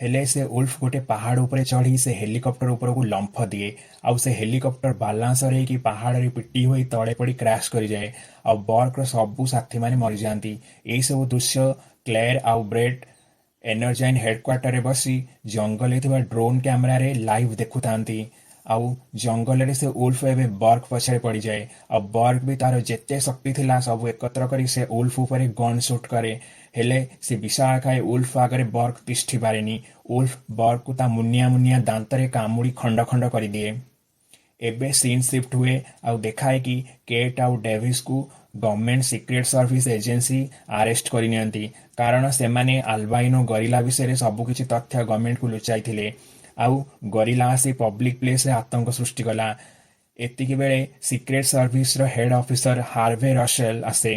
ହେଲେ ସେ ଉଲ୍ଫ ଗୋଟେ ପାହାଡ଼ ଉପରେ ଚଢ଼ି ସେ ହେଲିକପ୍ଟର ଉପରକୁ ଲମ୍ଫ ଦିଏ ଆଉ ସେ ହେଲିକପ୍ଟର ବାଲାନ୍ସ ହରେଇକି ପାହାଡ଼ରେ ପିଟି ହୋଇ ତଳେ ପଡ଼ି କ୍ରାସ୍ କରିଯାଏ ଆଉ ବର୍କର ସବୁ ସାଥୀମାନେ ମରିଯାଆନ୍ତି। ଏହିସବୁ ଦୃଶ୍ୟ କ୍ଲେର ଆଉ ବ୍ରେଟ୍ ଏନର୍ଜାଇନ୍ ହେଡକ୍ୱାର୍ଟରରେ ବସି ଜଙ୍ଗଲରେ ଥିବା ଡ୍ରୋନ୍ କ୍ୟାମେରାରେ ଲାଇଭ୍ ଦେଖୁଥାନ୍ତି। ଆଉ ଜଙ୍ଗଲରେ ସେ ଉଲ୍ଫ ଏବେ ବର୍କ ପଛରେ ପଡ଼ିଯାଏ ଆଉ ବର୍କ ବି ତାର ଯେତେ ଶକ୍ତି ଥିଲା ସବୁ ଏକତ୍ର କରି ସେ ଉଲ୍ଫ ଉପରେ ଗନ୍ ସୁଟ୍ କରେ, ହେଲେ ସେ ବିଶାଳକାୟ ଉଲ୍ଫ ଆଗରେ ବର୍କ ତିଷ୍ଠି ପାରେନି। ଉଲ୍ଫ ବର୍କକୁ ତା ମୁନିଆ ମୁନିଆ ଦାନ୍ତରେ କାମୁଡ଼ି ଖଣ୍ଡ ଖଣ୍ଡ କରିଦିଏ। ଏବେ ସିନ୍ ସିଫ୍ଟ ହୁଏ ଆଉ ଦେଖାଏ କି କେଟ୍ ଆଉ ଡେଭିସ୍କୁ government secret service agency arrest କରିନିଅନ୍ତି କାରଣ ସେମାନେ ଆଲବାଇନୋ ଗରିଲା ବିଷୟରେ ସବୁକିଛି ତଥ୍ୟ ଗଭର୍ଣ୍ଣମେଣ୍ଟକୁ ଲୁଚାଇଥିଲେ ଆଉ ଗରିଲା ଆସି ପବ୍ଲିକ ପ୍ଲେସରେ ଆତଙ୍କ ସୃଷ୍ଟି କଲା। ଏତିକି ବେଳେ ସିକ୍ରେଟ ସର୍ଭିସର ହେଡ୍ ଅଫିସର ହାର୍ଭେ ରସେଲ ଆସେ।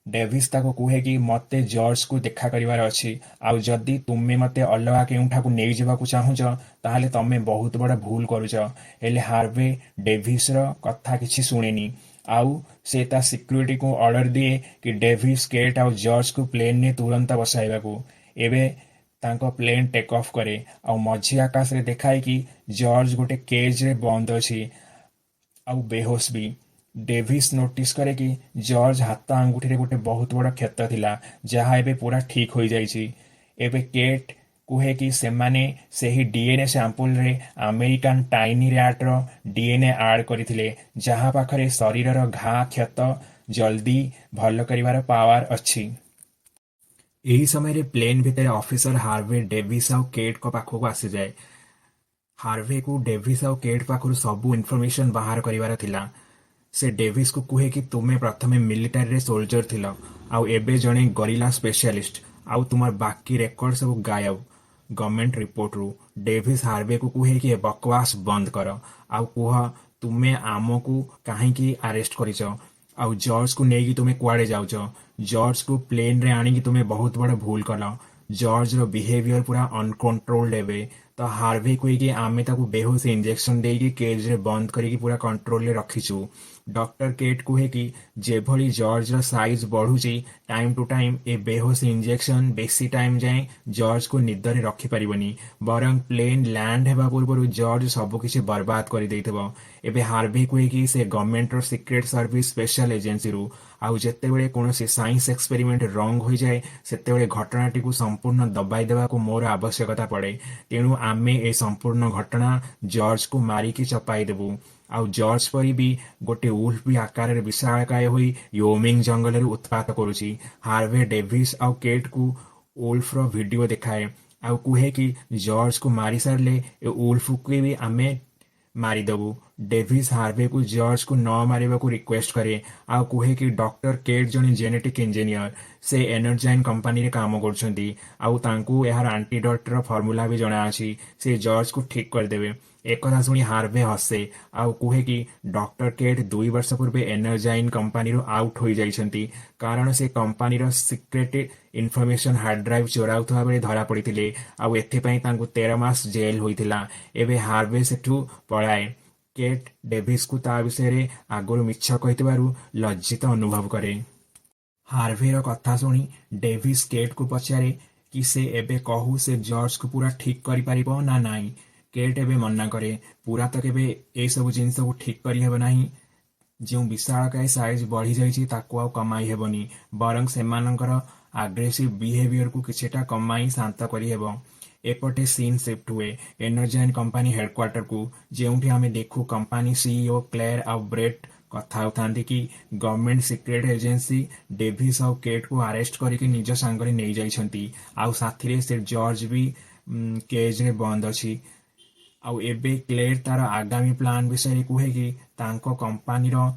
ଡେଭିସ୍ ତାକୁ କୁହେ କି ମୋତେ ଜର୍ଜକୁ ଦେଖା କରିବାର ଅଛି ଆଉ ଯଦି ତୁମେ ମୋତେ ଅଲଗା କେଉଁଠାକୁ ନେଇଯିବାକୁ ଚାହୁଁଛ ତାହେଲେ ତମେ ବହୁତ ବଡ଼ ଭୁଲ କରୁଛ। ହେଲେ ହାର୍ଭେ ଡେଭିସ୍ର କଥା କିଛି ଶୁଣେନି ଆଉ ସେ ତା ସିକ୍ୟୁରିଟିକୁ ଅର୍ଡର ଦିଏ କି ଡେଭିସ୍, କେଟ୍ ଆଉ ଜର୍ଜକୁ ପ୍ଲେନ୍ରେ ତୁରନ୍ତ ବସାଇବାକୁ। ଏବେ ତାଙ୍କ ପ୍ଲେନ୍ ଟେକ୍ ଅଫ୍ କରେ ଆଉ ମଝି ଆକାଶରେ ଦେଖାଏ କି ଜର୍ଜ ଗୋଟେ କେଜ୍ରେ ବନ୍ଦ ଅଛି ଆଉ ବେହୋସ ବି। ଡେଭିସ୍ ନୋଟିସ୍ କରେ କି ଜର୍ଜ ହାତ ଆଙ୍ଗୁଠିରେ ଗୋଟେ ବହୁତ ବଡ଼ କ୍ଷତ ଥିଲା ଯାହା ଏବେ ପୁରା ଠିକ୍ ହୋଇଯାଇଛି। ଏବେ କେଟ୍ କୁହେ କି ସେମାନେ ସେହି ଡିଏନ୍ଏ ସାମ୍ପଲରେ ଆମେରିକାନ୍ ଟାଇନି ର୍ୟାଟ୍ର ଡିଏନ୍ଏ ଆଡ୍ କରିଥିଲେ ଯାହା ପାଖରେ ଶରୀରର ଘା କ୍ଷତ ଜଲ୍ଦି ଭଲ କରିବାର ପାୱାର ଅଛି। ଏହି ସମୟରେ ପ୍ଲେନ୍ ଭିତରେ ଅଫିସର ହାର୍ଭେ ଡେଭିସ୍ ଆଉ କେଟ୍ଙ୍କ ପାଖକୁ ଆସିଯାଏ। ହାର୍ଭେକୁ ଡେଭିସ୍ ଆଉ କେଟ୍ ପାଖରୁ ସବୁ ଇନଫର୍ମେସନ ବାହାର କରିବାର ଥିଲା। ସେ ଡେଭିସ୍କୁ କୁହେ କି ତୁମେ ପ୍ରଥମେ ମିଲିଟାରୀରେ ସୋଲଜର ଥିଲ ଆଉ ଏବେ ଜଣେ ଗରିଲା ସ୍ପେଶାଲିଷ୍ଟ आउ तुम बाकी रेकर्ड सब गायब गवर्नमेंट रिपोर्ट रु डेविस हार्वे को कहे कि बकवास बंद कर आउ कुह तुमे आमको कहीं अरेस्ट करिच आउ जॉर्ज को लेकिन तुम कुआड़े जाऊच जॉर्ज को प्लेन रे आनिकी तुम बहुत बड़ भूल कल जॉर्ज रो बिहेवियर पूरा अनकंट्रोल्ड एबे तो हार्वे कहीकि आमे ताकू बेहोश इंजेक्शन देकी केज रे बंद करिकी पूरा कंट्रोल रे रखिचु डॉक्टर केट कहे कि जेभली जॉर्ज रो साइज बढ़ुची टाइम टू टाइम ए बेहोश इंजेक्शन बेसी टाइम जाए जॉर्ज को निद रे रखि परिबनी बरं प्लेन लैंड हेबा पूर्व जॉर्ज सब किछि बर्बाद कर देइथबो एबे हार्वे कहे कि से गवर्नमेंट रो सीक्रेट सर्विस स्पेशल एजेंसी रु आउ जेतेबेले कोनोसी साइंस एक्सपेरिमेंट रंग हो जाए सेतेबेले घटनाटी को संपूर्ण दबाई देवाको मोर आवश्यकता पड़े तेणु आमे ए संपूर्ण घटना जॉर्ज को मारिकी चपाई देबु आउ जॉर्ज परी भी गोटे उल्फ भी आकार रे विशालकाय होई योमिंग जंगल उत्पात करुची हार्वे डेविस आउ केट को उल्फ रो वीडियो देखाए आउ कहे कि जॉर्ज को मारी सारले ए उल्फ को भी आमे मारिदेबु डेविस हार्वे को जॉर्ज को न मारिबा को रिक्वेस्ट करे आ कहे कि डॉक्टर केट जने जेनेटिक इंजीनियर से एनर्जाइन कंपनी रे काम करछंती आउ तांकू यार एंटीडोट रो फार्मूला भी जणा अछि से जॉर्ज को ठीक कर देबे एक कथा सुनी हार्वे हसे आउ कहे कि डॉक्टर केट 2 वर्ष पूर्व एनर्जाइन कंपनी रो आउट हो जाइछंती कारण से कंपनी रो सीक्रेट इनफॉरमेशन हार्ड ड्राइव चोराउथवा बेले धरा पड़िथिले आउ एथि पई तांकू 13 मास जेल होइथिला एबे हार्वे सेठू पळाए केट डेविस को ता विषय आगुरी मिछ कहितबारु लज्जित अनुभव करे हार्वे रो कथा सुनी डेविस केट को पचारे कि से एबे कहू से जॉर्ज को पूरा ठीक करि परिबो ना नाही केट एबे मना करे पूरा तो केबे ए सब जिनस को ठीक करि हेबो नाही जो विशालकाय साइज बढ़ी जाइछि ताको आ कमाई हेबनी बरं सेमानकर आग्रेसिव बिहेवियर को किछटा कमाई शांत करि हेबो एपटे सीन शिफ्ट हुए एनर्जाइन कंपनी हेडक्वार्टर को जेउठी आमे देखु कंपनी सीईओ क्लेयर आ ब्रेट कथा होतांती कि गवर्नमेंट सीक्रेट एजेंसी डेविस आ केट को अरेस्ट करके निज सांगरे नै जाइछंती आ साथी रे से जॉर्ज भी केज रे बंद अछि आउ एबे क्लेयर तार आगामी प्लान विषय कहे कि तांको कंपनी रो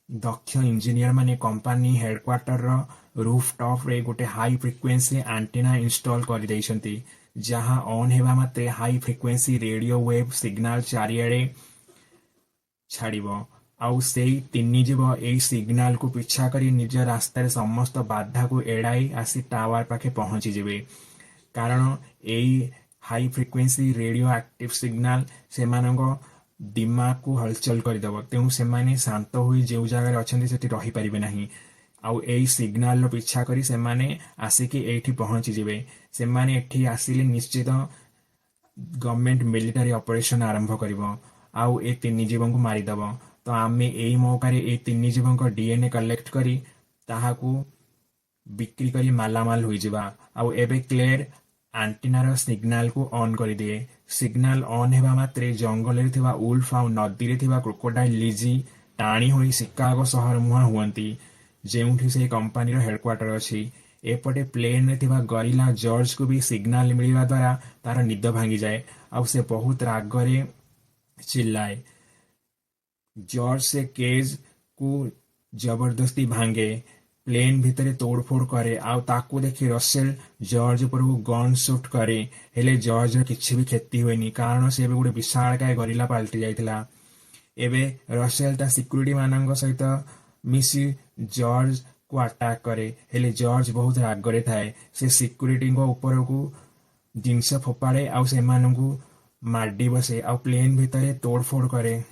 दक्ष इंजीनियर माने कंपनी हेडक्वार्टर रो रूफ टॉप रे गोटे हाई फ्रिक्वेंसी एंटीना इंस्टॉल कर दैछंती जहां ऑन हेबा मात्रे high frequency radio wave signal चारियाडे छाड़िबो आउ सेई तिन्नी जीव एई सिग्नल को पिछा करी निज रास्ता रे समस्त बाधा को एड़ाई आसी टावर पाखे पहुंची जिवे कारण एई high frequency radio active signal सेमानंको दिमाग को हलचल करदेव तेणु से शांत हुई जो जगह अच्छा से रही पारे ना आउ एई सिग्नल रो पिछा करी से माने आसिकी एठी पहुंची जिवे से माने एठी आसिले निश्चित गवर्नमेंट मिलिटरी ऑपरेशन आरंभ करिवो आउ ए तीन जीवन को मारिदेव तो आमे एई मौका रे ए तीन जीवन को डीएनए कलेक्ट करी ताहाकू बिक्री करी मालामाल होई जिबा आउ एबे क्लियर एंटीनार सिग्नल को ऑन कर दिए सिग्नल ऑन हेबा मात्रे जंगल रे थिबा उल्फ आ नदी रे थिबा क्रोकोडाइल लिजी टाणी होई शिकागो शहर मुहा हुअंती जेउठी से कंपनी रो हेडक्वार्टर अछि एपटे प्लेन रे थिबा गरिला जॉर्ज को भी सिग्नल मिलिबा द्वारा तार निद भांगी जाए आ से बहुत रागरे चिल्लाए जॉर्ज से केज को जबरदस्ती भांगे प्लेन भितरे तोड़फोड़ करे आउ ताकू देखि रसेल जॉर्ज पर गन शूट करे हेले जॉर्ज किछि भी क्षति होइनी कारण से गोटे विशालकाय गरिला पलटि जाइथिला एबे रसेल ता सिक्यूरिटी मानंग सहित मिसी जॉर्ज को अटैक करे हेले जॉर्ज बहुत रागरे थाए से सिक्यूरिटी को ऊपर को जिनस फोपाड़े आउ सेमानंकु मार्डी बसे आउ प्लेन भितरे तोड़फोड़ करे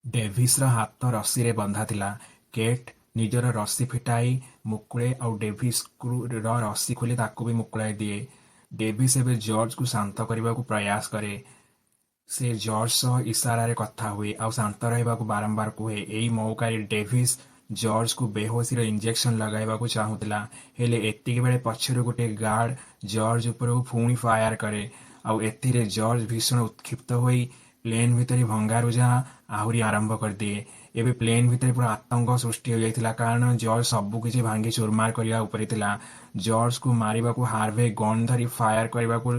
डेविस रा हाथ रस्सी रे बंधा थिला केट निजर रस्सी फिटाई मुकुले आउ डेविस रो रस्सी खोली ताकू भी मुकुलाई दिए डेविस एबे जॉर्ज को शांत करने को प्रयास करे से जॉर्ज सह इशारा रे कथा हुए आउ शांत रहिबा को बारंबार कहे एई मौका रे डेविस जॉर्ज को बेहोशी रो इंजेक्शन लगाइबा को चाहुतला हेले एतिके बेले पछरु गोटे गार्ड जॉर्ज ऊपर को फुणी फायर करे आउ एथिरे जॉर्ज भीषण उत्क्षिप्त होई प्लेन भितर भंगारुजा आहुरी आरंभ कर दिए एबे प्लेन भितर पूरा आतंक सृष्टि हो जाइथिला कारण जॉर्ज सबु किछि भांगी चुरमार करिया ऊपर थिला जॉर्ज को मारिबा को हार्वे गन धरी फायर करबा को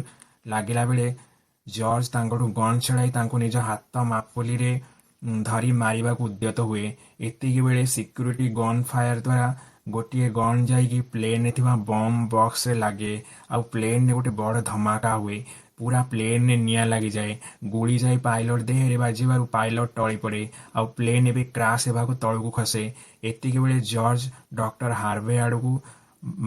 लागिला बेले जॉर्ज तांकटू गन छड़ाई तांको निज हाथ मापुली रे धरी मारिबा को उद्यत हुए एतिके बेले सिक्यूरिटी गन फायर द्वारा गोटे गन जाइकी प्लेन थिबा बम बॉक्स रे लागे आउ प्लेन रे गोटे बड़ धमाका हुए पूरा प्लेन रे निया लागि जाए गुड़ी जाई पायलट देहरे बाजिबारु पायलट टळी पड़े आउ प्लेन एबे क्राश हेबाकु तळकु खसे एतिके बेले जॉर्ज डॉक्टर हार्वे आड़कू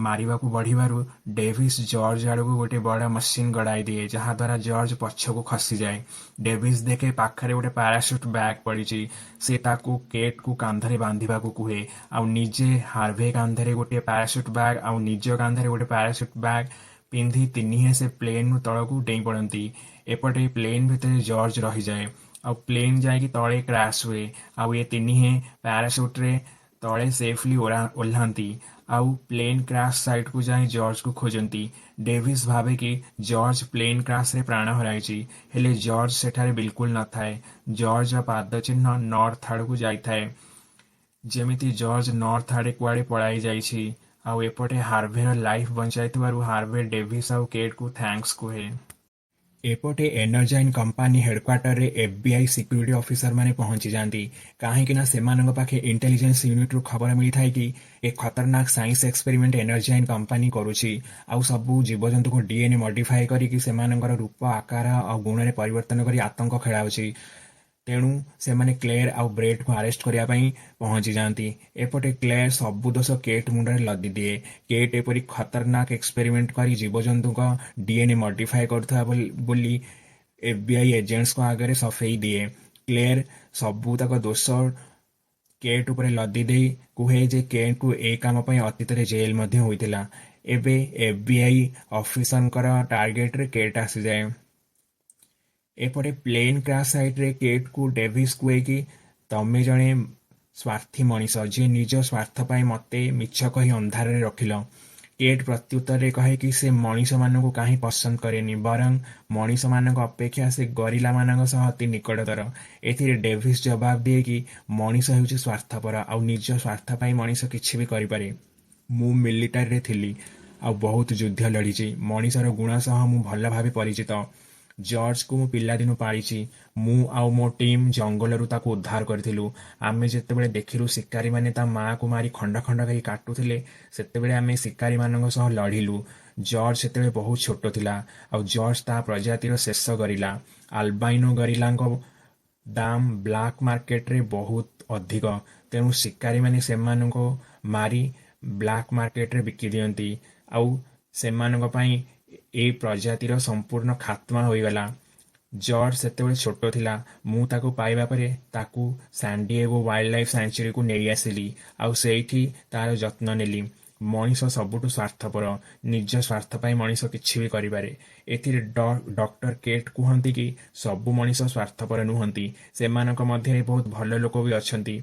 मारिबाकू बढ़िबारु डेविस जॉर्ज आड़कू गोटे बड़ मशीन गड़ाई दिए जहाँ द्वारा जॉर्ज पछकू खसी जाए डेविस देखे पाखरे गोटे पाराशूट बैग पड़ी से ताकू केट को कांधरे बांधिबाकू कुहे आउ निजे हार्वे कांधरे गोटे पाराशूट बैग आउ निज कांधरे गोटे पाराशूट बैग पिंधि तिनिहे से प्लेन तलकू डेई पड़ती एपटे प्लेन भितर जॉर्ज रही जाए आउ प्लेन जाइकी तले क्रैश हुए आउ ये तिनिहे पाराशूट रे तले सेफली ओह्लांती आउ प्लेन क्रैश साइट को जाए जॉर्ज को खोजती डेविस भावे कि जॉर्ज प्लेन क्रैश रे प्राण हराइछि हेले जॉर्ज सेठारे बिल्कुल न थाए जॉर्ज पाद चिन्ह नॉर्थ आड़ को जाइथाए जेमिति जॉर्ज नॉर्थ आड़े कुआड़े पलाई जाइछि आउ एपटे हार्वेर लाइफ बंचाइथिबारु हार्वे डेविस आउ केट को थैंक्स कुहे एपटे एनर्जाइन कंपानी हेडक्वार्टर रे एफबीआई सिक्यूरिटी ऑफिसर माने पहुंची जाती कहीं सेमानंग पाखे इंटेलिजेंस यूनिट रु खबर मिली थाए कि एक खतरनाक साइंस एक्सपेरिमेंट एनर्जाइन कंपानी करुछि आउ सबु जीवजंतु को डीएनए मॉडिफाई करिकि सेमानंगर रूप आकार और गुण में परिवर्तन करी आतंक खेलाउछि तेणु सेमाने क्लेयर आउ ब्रेड को अरेस्ट करने पहुंची जाती एपटे क्लेयर सबु दोष केट मुंडे लदी दिए केट एपरी खतरनाक एक्सपेरिमेंट करी जीवजंतु का डीएनए मॉडिफाई करथुआ बोली एफबीआई एजेंट्स को आगे सफेई दिए क्लेयर सबु तक दोष केट उपरे लदी दे कुहे जे केट को ए काम पई अतीत रे जेल मध्ये होइतिला एबे एफबीआई ऑफिसरंकर टार्गेट रे केट आसी जाए एपटे प्लेन क्रैश साइट रे केट को डेविस कुए कि तमे जणे स्वार्थी मनीष जी निज स्वार्थ पाई मते मिछ कही अंधार रे रखिल केट प्रत्युत्तर रे कहे कि से मनीष मानक कहीं पसंद करेनी बरं मनीष मानक अपेक्षा से गरिला मानक सह अति निकटतर एथिरे डेविस जवाब दिए कि मनीष हेउछि स्वार्थपर आउ निज स्वार्थ पाई मनीष किछि भी करि पारे मु मिलिटारी रे थिली आउ बहुत युद्ध लड़ीची मनीषर गुण सह मु भल भावे परिचित जॉर्ज को मु पिलादिनु पाळिछि मु आउ मो टीम जंगलरू ताकू उद्धार करथिलु आमे जेतेबेले देखिलु शिकारी माने ता माँ को मारी खंड खंड करी काटुथिले सेतेबेले आमे शिकारी मानक सह लढिलु जॉर्ज सेतेबेले बहुत छोट थिला आउ जॉर्ज ता प्रजातिर शेष गरिला अल्बाइनो गरिलांको दाम ब्लैक मार्केट रे बहुत अधिक तेणु शिकारी माने सेमानको मारी ब्लैक मार्केट रे बिकी दियंती आउ सेमानको पई ए प्रजातिर संपूर्ण खात्मा होइगला जॉर्ज सेतेबेले छोट थिला मु ताकू पाइबा परे ताकू सैंडिएगो वाइल्ड लाइफ सेंचुरी को नेई आसिली आउ सेठी तार जत्न नेली मनीष सबुठु स्वार्थपर निज स्वार्थ पाई मनीष किछि भी करिपारे एथिरे डॉक्टर केट कहती कि सबु मनीष स्वार्थपर नुहंती सेमानक मध्य बहुत भल लोक भी अछंती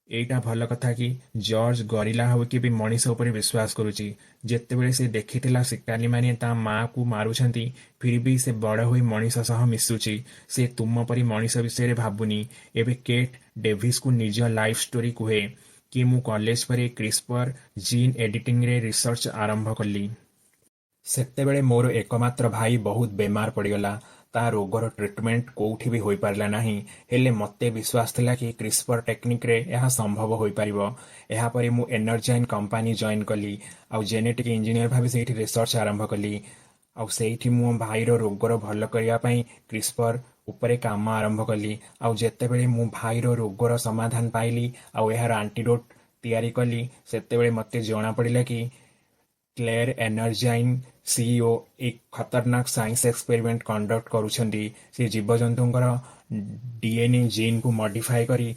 एटा भल कथा कि जॉर्ज गरिला हो कि भी मनीष उपर विश्वास करुची जेतेबेले से देखिथिला शिकारी माने ता माँ को मारुछंती फिर भी से बड़ होई मनीष सह मिसुची से तुम परी मनीष विषय भाबुनी एबे केट डेविस को निज लाइफ स्टोरी कुहे कि मु कॉलेज पर क्रिस्पर जीन एडिटिंग रे रिसर्च आरंभ कली सेतेबेले मोर एकमात्र भाई बहुत बेमार पड़गला ता रोगर ट्रिटमेंट कोठी भी होई पारला नाही हेले मते विश्वास थिला कि क्रिस्पर टेक्निक रे यह संभव होई पारिबो एहा परे मु एनर्जाइन कंपनी जॉइन कली आउ जेनेटिक इंजीनियर भाबे सेठी रिसर्च आरंभ कली आउ सेठी मु भाईर रोगर भल करिया पई क्रिस्पर उपरे काम आरंभ कली आउ जेतेबेले मु भाईर रोगर समाधान पाइली आउ एहार एंटीडोट तैयारी कली सेतेबेले मते जणा पड़िला कि क्लेयर एनर्जाइन सीईओ एक खतरनाक साइंस एक्सपेरिमेंट कंडक्ट करुछंती से जीवजंतुंकर डीएनए जीन को मॉडिफाई करी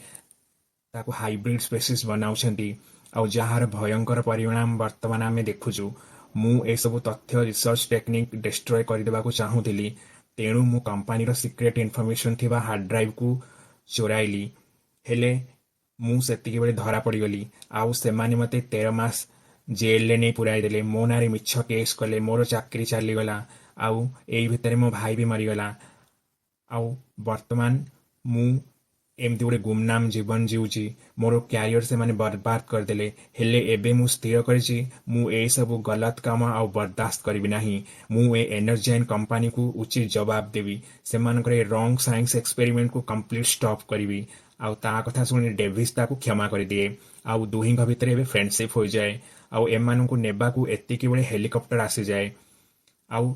ताको हाइब्रिड स्पेसीज बनाउछंती आउ जहार भयंकर परिणाम वर्तमान आमे देखुछु मु ए सब तथ्य रिसर्च टेक्निक डिस्ट्रॉय करदेबाकू चाहूथिली तेणु मु कंपनीर सीक्रेट इनफॉरमेशन थिबा हार्ड ड्राइव को चोराइली हेले मु सेतिके बेले धरा पड़गली आउ सेमाने मते 13 मास जेल ले नहीं पुराई देले मो नारे मिछ केस कले मोर चाकरी चलीगला आउ एई भितर मो भाई भी मरीगला आउ वर्तमान मु एमती गोटे गुमनाम जीवन जीवुची मोर क्यारियर से माने बर्बाद करदेले हेले एबे मु स्थिर करिछि मु ए सब गलत काम आ बर्दाश्त करिबि नाही मु ए एनर्जाइन कंपनी को उचित जवाब देबी सेमानकर ए रॉन्ग साइंस एक्सपेरिमेंट को कंप्लीट स्टॉप करिबि आउ ता कथा सुनि डेविस ताकू क्षमा कर दिए आउ दुहिंग भितर एबे फ्रेंडशिप हो जाए आउ एमानकू नेबाकू एतिकी बेले हेलिकॉप्टर आसी जाए आउ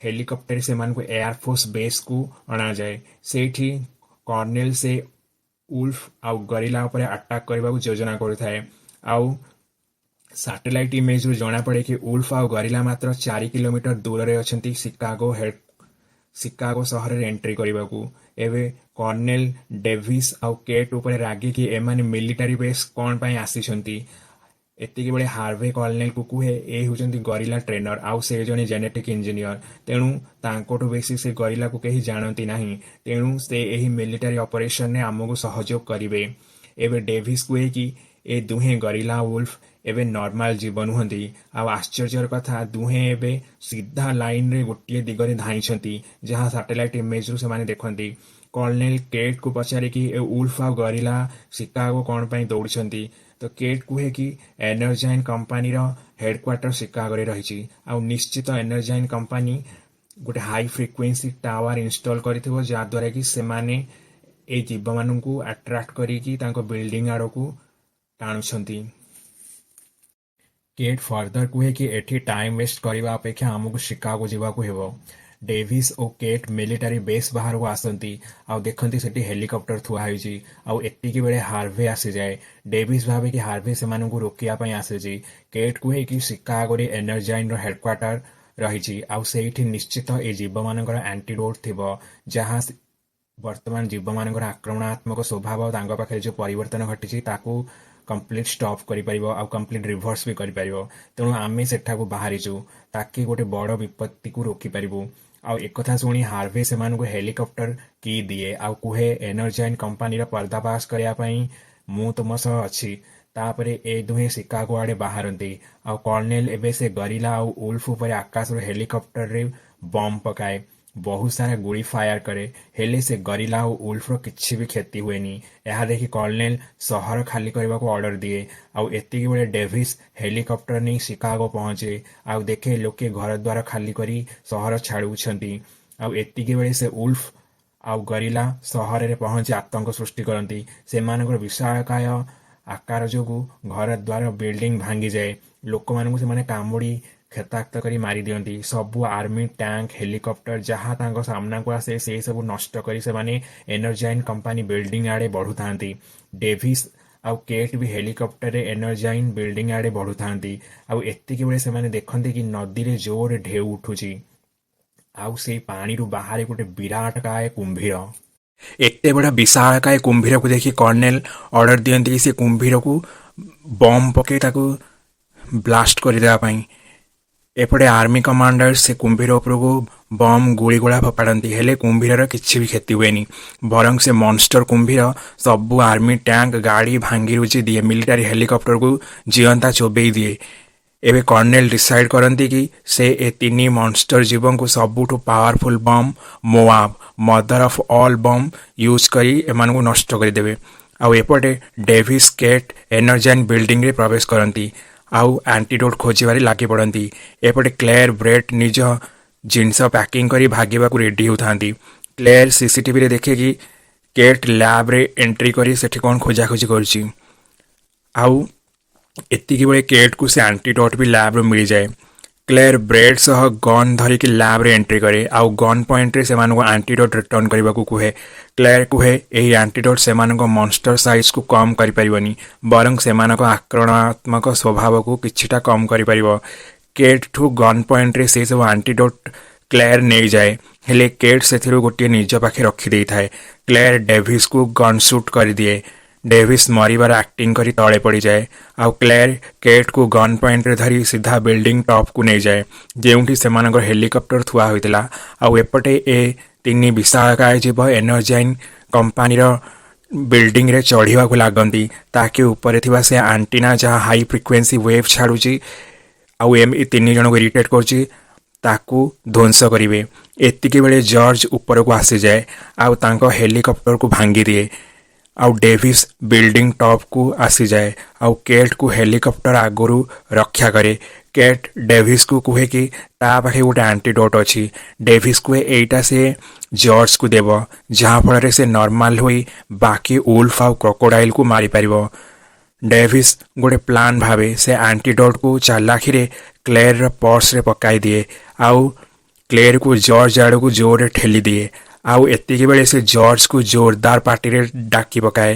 हेलिकॉप्टर से मानकू एयरफोर्स बेस को अणा जाए सेठी कर्नेल से उल्फ आउ गरिला उपरे अटैक करने को योजना करुଥାଏ आउ सैटेलाइट इमेज रु जना पड़े कि उल्फ आउ गरिला मात्र 4 किलोमीटर दूर रे अछंती शिकागो शहर रे एंट्री करने को एवं कर्नेल डेविस आउ केट उपरे रागी कि एमाने मिलिटरी बेस कौन पाई आसीछंती एतिकी बेले हार्वे कर्नेल को कुहे ए होचंती गरिला ट्रेनर आउ से जने जेनेटिक इंजीनियर तेणु तांकोटु बेसी से गरिला को कहीं जानती नाही तेणु से एही मिलिटरी ऑपरेशन ने आमको सहयोग करिवे एबे डेविस कुहे कि ए दुहे गरिला वुल्फ एबे नॉर्मल जीवन हुंती आ आश्चर्यर कथा दुहे एबे सीधा लाइन रे गोटिए दिगरे धाइछंती जहां सैटेलाइट इमेज रु से माने देखंती कर्नेल केट को पचारे कि ए वुल्फ आ गरिला शिकागो कोन पई दौड़छंती तो केट कुहे कि एनर्जाइन कंपनी रो हेडक्वार्टर शिकागो रे रहिछि आ निश्चित एनर्जाइन कंपनी गोटे हाई फ्रिक्वेंसी टावर इंस्टॉल करिथिबो जा द्वारा कि से माने ए जीव माननकू अट्रैक्ट करी कि तांको बिल्डिंग आड़ो को टाणुछंती केट फर्दर कुहे कि एठी टाइम वेस्ट करबा अपेक्षा हमकू शिकागो जीवाकू हेबो डेविस और केट मिलिटरी बेस बाहर को आसती आउ देखती सेठी हेलिकॉप्टर थुआ होइछि आउ एतिकी बेले हार्वे आसी जाए डेविस भावे कि हार्वे से मानकू रोकिया पई आसीछि केट कुहे कि शिकागो रे एनर्जाइन रो हेडक्वार्टर रहिछि आउ सेठी निश्चित ए जीव मानकर एंटीडोट थिबो जहां वर्तमान जीव मानकर आक्रमणात्मक स्वभाव तांको पाखे जो परिवर्तन घटिछि ताकू कंप्लीट स्टॉप करि परिबो आउ कंप्लीट रिवर्स भी करि परिबो तेणु आमे सेठा को बाहरिछु ताकि गोटे बड़ विपत्ति को रोकी परिबो आउ एक कथा सुनी हार्वे से मानकू हेलिकॉप्टर की दिए आउ कुहे एनर्जाइन कंपनी रा पर्दाफाश करिया पई मु तुम सह अछि तापरे ए दुहे शिकागो आड़े बाहरती आउ कर्नेल एबे से गरिला आउ उल्फ उपरे आकाश रो हेलिकॉप्टर रे बम पकाए बहुत सारा गुड़ी फायर करे हेले से गरिला और उल्फ रो किछि भी क्षति हुएनी यह देखि कर्नेल शहर खाली करने को ऑर्डर दिए आउ एतिकी बेले डेविस हेलिकॉप्टर नहीं शिकागो पहुंचे आउ देखे लोके घर द्वार खाली करी शहर छाड़ुछंती आउ एतिकी बेले से उल्फ आउ गरिला शहर रे पहुंची आतंक सृष्टि करती सेमानकर विशालकाय आकार जोगु घर द्वार बिल्डिंग भांगी जाए लोक मानकु से माने कामुड़ी क्षताक्त करी मारी दियंती सबु आर्मी टैंक हेलिकॉप्टर जहाँ तांको सामना को आसे से सब नष्ट करी से माने एनर्जाइन कंपनी बिल्डिंग आड़े बढ़ु थांती डेविस आउ केट भी हेलिकॉप्टर रे एनर्जाइन बिल्डिंग आड़े बढ़ु थांती आउ एतिकी बेले से माने देखंती कि नदी रे जोर ढेउ उठुची आउ से पानी रु बाहर गोटे विराट काय कुंभीर एते बड़ा विशाल काय कुंभीर को देखि कर्नेल ऑर्डर दियंती कि से कुंभीर को बम पके ताकू ब्लास्ट करि देबा पई एपटे आर्मी कमांडर से कुंभीर उपरको बम गुड़ीगोला फपाड़ती हेले कुंभीर किसी भी क्षति हुए बरं से मॉन्स्टर कुंभीर सबू आर्मी टैंक गाड़ी भांगी रुचि दिए मिलिटारी हेलिकॉप्टर को जीवंता चोबई दिए एवं कर्नेल डिसाइड करती कि से ए तीन मॉन्स्टर जीवन को सबुठु powerful bomb MOAB mother of all bomb use करी एमान को नष्ट करदेवे आउ एपटे डेविस केट एनर्जाइन बिल्डिंग रे प्रवेश करती आउ एंटीडोट खोजबार लगी पड़ती एपटे क्लेयर ब्रेट निज जिनस पैकिंग करी भागवा को रेडी होता क्लेयर सीसीटीवी रे देखे कि केट लैब रे एंट्री करी सेठी कौन खोजाखोजी करछि आउ एतिकी बेले केट को से एंटीडोट भी लैब रे मिल जाए क्लेयर ब्रेड सह गन धरिकी लैब रे एंट्री करे आउ गन पॉइंट रे सेमानको एंटीडोट रिटर्न करने को कहे क्लेयर कहे यही एंटीडोट सेमानको मॉन्स्टर साइज को कम करि परिबनी बरं सेमानको आक्रमणात्मक स्वभाव को किछिटा कम करि परिबो केट ठू गन पॉइंट रे से सब एंटीडोट क्लेयर नहीं जाए हेले केट से गोटे निज पाखे रखी दे थाए क्लेयर डेविस को गन शूट कर दिए डेविस मरिबार एक्टिंग करी तले पड़ जाए आउ क्लेयर केट को गन पॉइंट रे धरी सीधा बिल्डिंग टॉप को नहीं जाए जेउठी सेमानकर हेलिकॉप्टर थुआ होइतिला आउ एपटे ए तीन विशालकाय जीव एनर्जाइन कंपनी रो बिल्डिंग रे चढ़ीवा को लागंती ताकि ऊपर थिबा से एंटीना जहाँ हाई फ्रिक्वेंसी वेव छाड़ुची आउ एम तीन जन को इरिटेट करची ତାକୁ ଧ୍ୱଂସ କରିବେ। ଏତିକି ବେଳେ ଜର୍ଜ ଉପରକୁ ଆସିଯାଏ ଆଉ ତାଙ୍କ ହେଲିକପ୍ଟରକୁ ଭାଙ୍ଗିଦିଏ। ଆଉ ଡେଭିସ୍ ବିଲ୍ଡିଂ ଟପ୍କୁ ଆସିଯାଏ ଆଉ କେଟ୍କୁ ହେଲିକପ୍ଟର ଆଗରୁ ରକ୍ଷା କରେ। କେଟ୍ ଡେଭିସ୍କୁ କୁହେ କି ତା ପାଖେ ଗୋଟେ ଆଣ୍ଟିଡୋଟ୍ ଅଛି। ଡେଭିସ୍ କୁହେ ଏଇଟା ସେ ଜର୍ଜକୁ ଦେବ, ଯାହାଫଳରେ ସେ ନର୍ମାଲ ହୋଇ ବାକି ଉଲ୍ଫ ଆଉ କ୍ରୋକୋଡାଇଲକୁ ମାରିପାରିବ। ଡେଭିସ୍ ଗୋଟେ ପ୍ଲାନ୍ ଭାବେ। ସେ ଆଣ୍ଟିଡୋଟ୍କୁ ଚାଲାଖିରେ କ୍ଲେରର ପର୍ସରେ ପକାଇ ଦିଏ ଆଉ କ୍ଲେରକୁ ଜର୍ଜ ଆଡ଼କୁ ଜୋରରେ ଠେଲିଦିଏ। ଆଉ ଏତିକିବେଳେ ସେ ଜର୍ଜକୁ ଜୋରଦାର ପାଟିରେ ଡାକି ପକାଏ।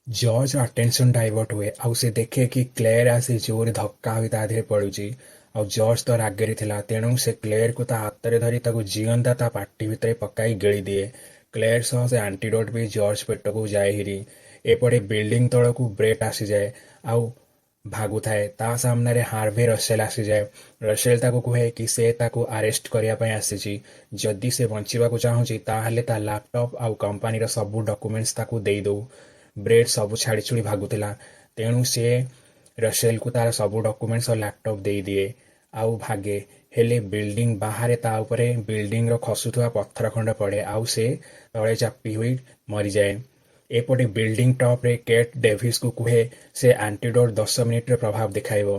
ଜର୍ଜ ଆଟେନସନ୍ ଡାଇଭର୍ଟ ହୁଏ ଆଉ ସେ ଦେଖେ କି କ୍ଲେର ଆସି ଜୋରରେ ଧକ୍କା ହୋଇ ତା ଦେହରେ ପଡ଼ୁଛି। ଆଉ ଜର୍ଜ ତ ରାଗରେ ଥିଲା, ତେଣୁ ସେ କ୍ଲେରକୁ ତା ହାତରେ ଧରି ତାକୁ ଜିଅନ୍ତା ତା ପାଟି ଭିତରେ ପକାଇ ଗିଳିଦିଏ। କ୍ଲେର ସହ ସେ ଆଣ୍ଟିଡୋଟ୍ ବି ଜର୍ଜ ପେଟକୁ ଯାଏ ହେରି। ଏପଟେ ବିଲ୍ଡିଂ ତଳକୁ ବ୍ରେଟ୍ ଆସିଯାଏ ଆଉ ଭାଗୁଥାଏ। ତା ସାମ୍ନାରେ ହାର୍ଭେ ରସେଲ ଆସିଯାଏ। ରସେଲ ତାକୁ କୁହେ କି ସେ ତାକୁ ଆରେଷ୍ଟ କରିବା ପାଇଁ ଆସିଛି। ଯଦି ସେ ବଞ୍ଚିବାକୁ ଚାହୁଁଛି ତାହେଲେ ତା ଲ୍ୟାପଟପ୍ ଆଉ କମ୍ପାନୀର ସବୁ ଡକୁମେଣ୍ଟସ୍ ତାକୁ ଦେଇଦେଉ। ବ୍ରେଟ୍ ସବୁ ଛାଡ଼ିଛୁଡ଼ି ଭାଗୁଥିଲା, ତେଣୁ ସେ ରସେଲକୁ ତାର ସବୁ ଡକୁମେଣ୍ଟସ୍ ଆଉ ଲ୍ୟାପଟପ୍ ଦେଇଦିଏ ଆଉ ଭାଗେ। ହେଲେ ବିଲ୍ଡିଂ ବାହାରେ ତା ଉପରେ ବିଲ୍ଡିଂର ଖସୁଥିବା ପଥର ଖଣ୍ଡ ପଡ଼େ ଆଉ ସେ ତଳେ ଚାପି ହୋଇ ମରିଯାଏ। ଏପଟେ ବିଲ୍ଡିଂ ଟପ୍ରେ କେଟ୍ ଡେଭିସ୍କୁ କୁହେ ସେ ଆଣ୍ଟିଡୋଟ୍ 10 ମିନିଟ୍ରେ ପ୍ରଭାବ ଦେଖାଇବ,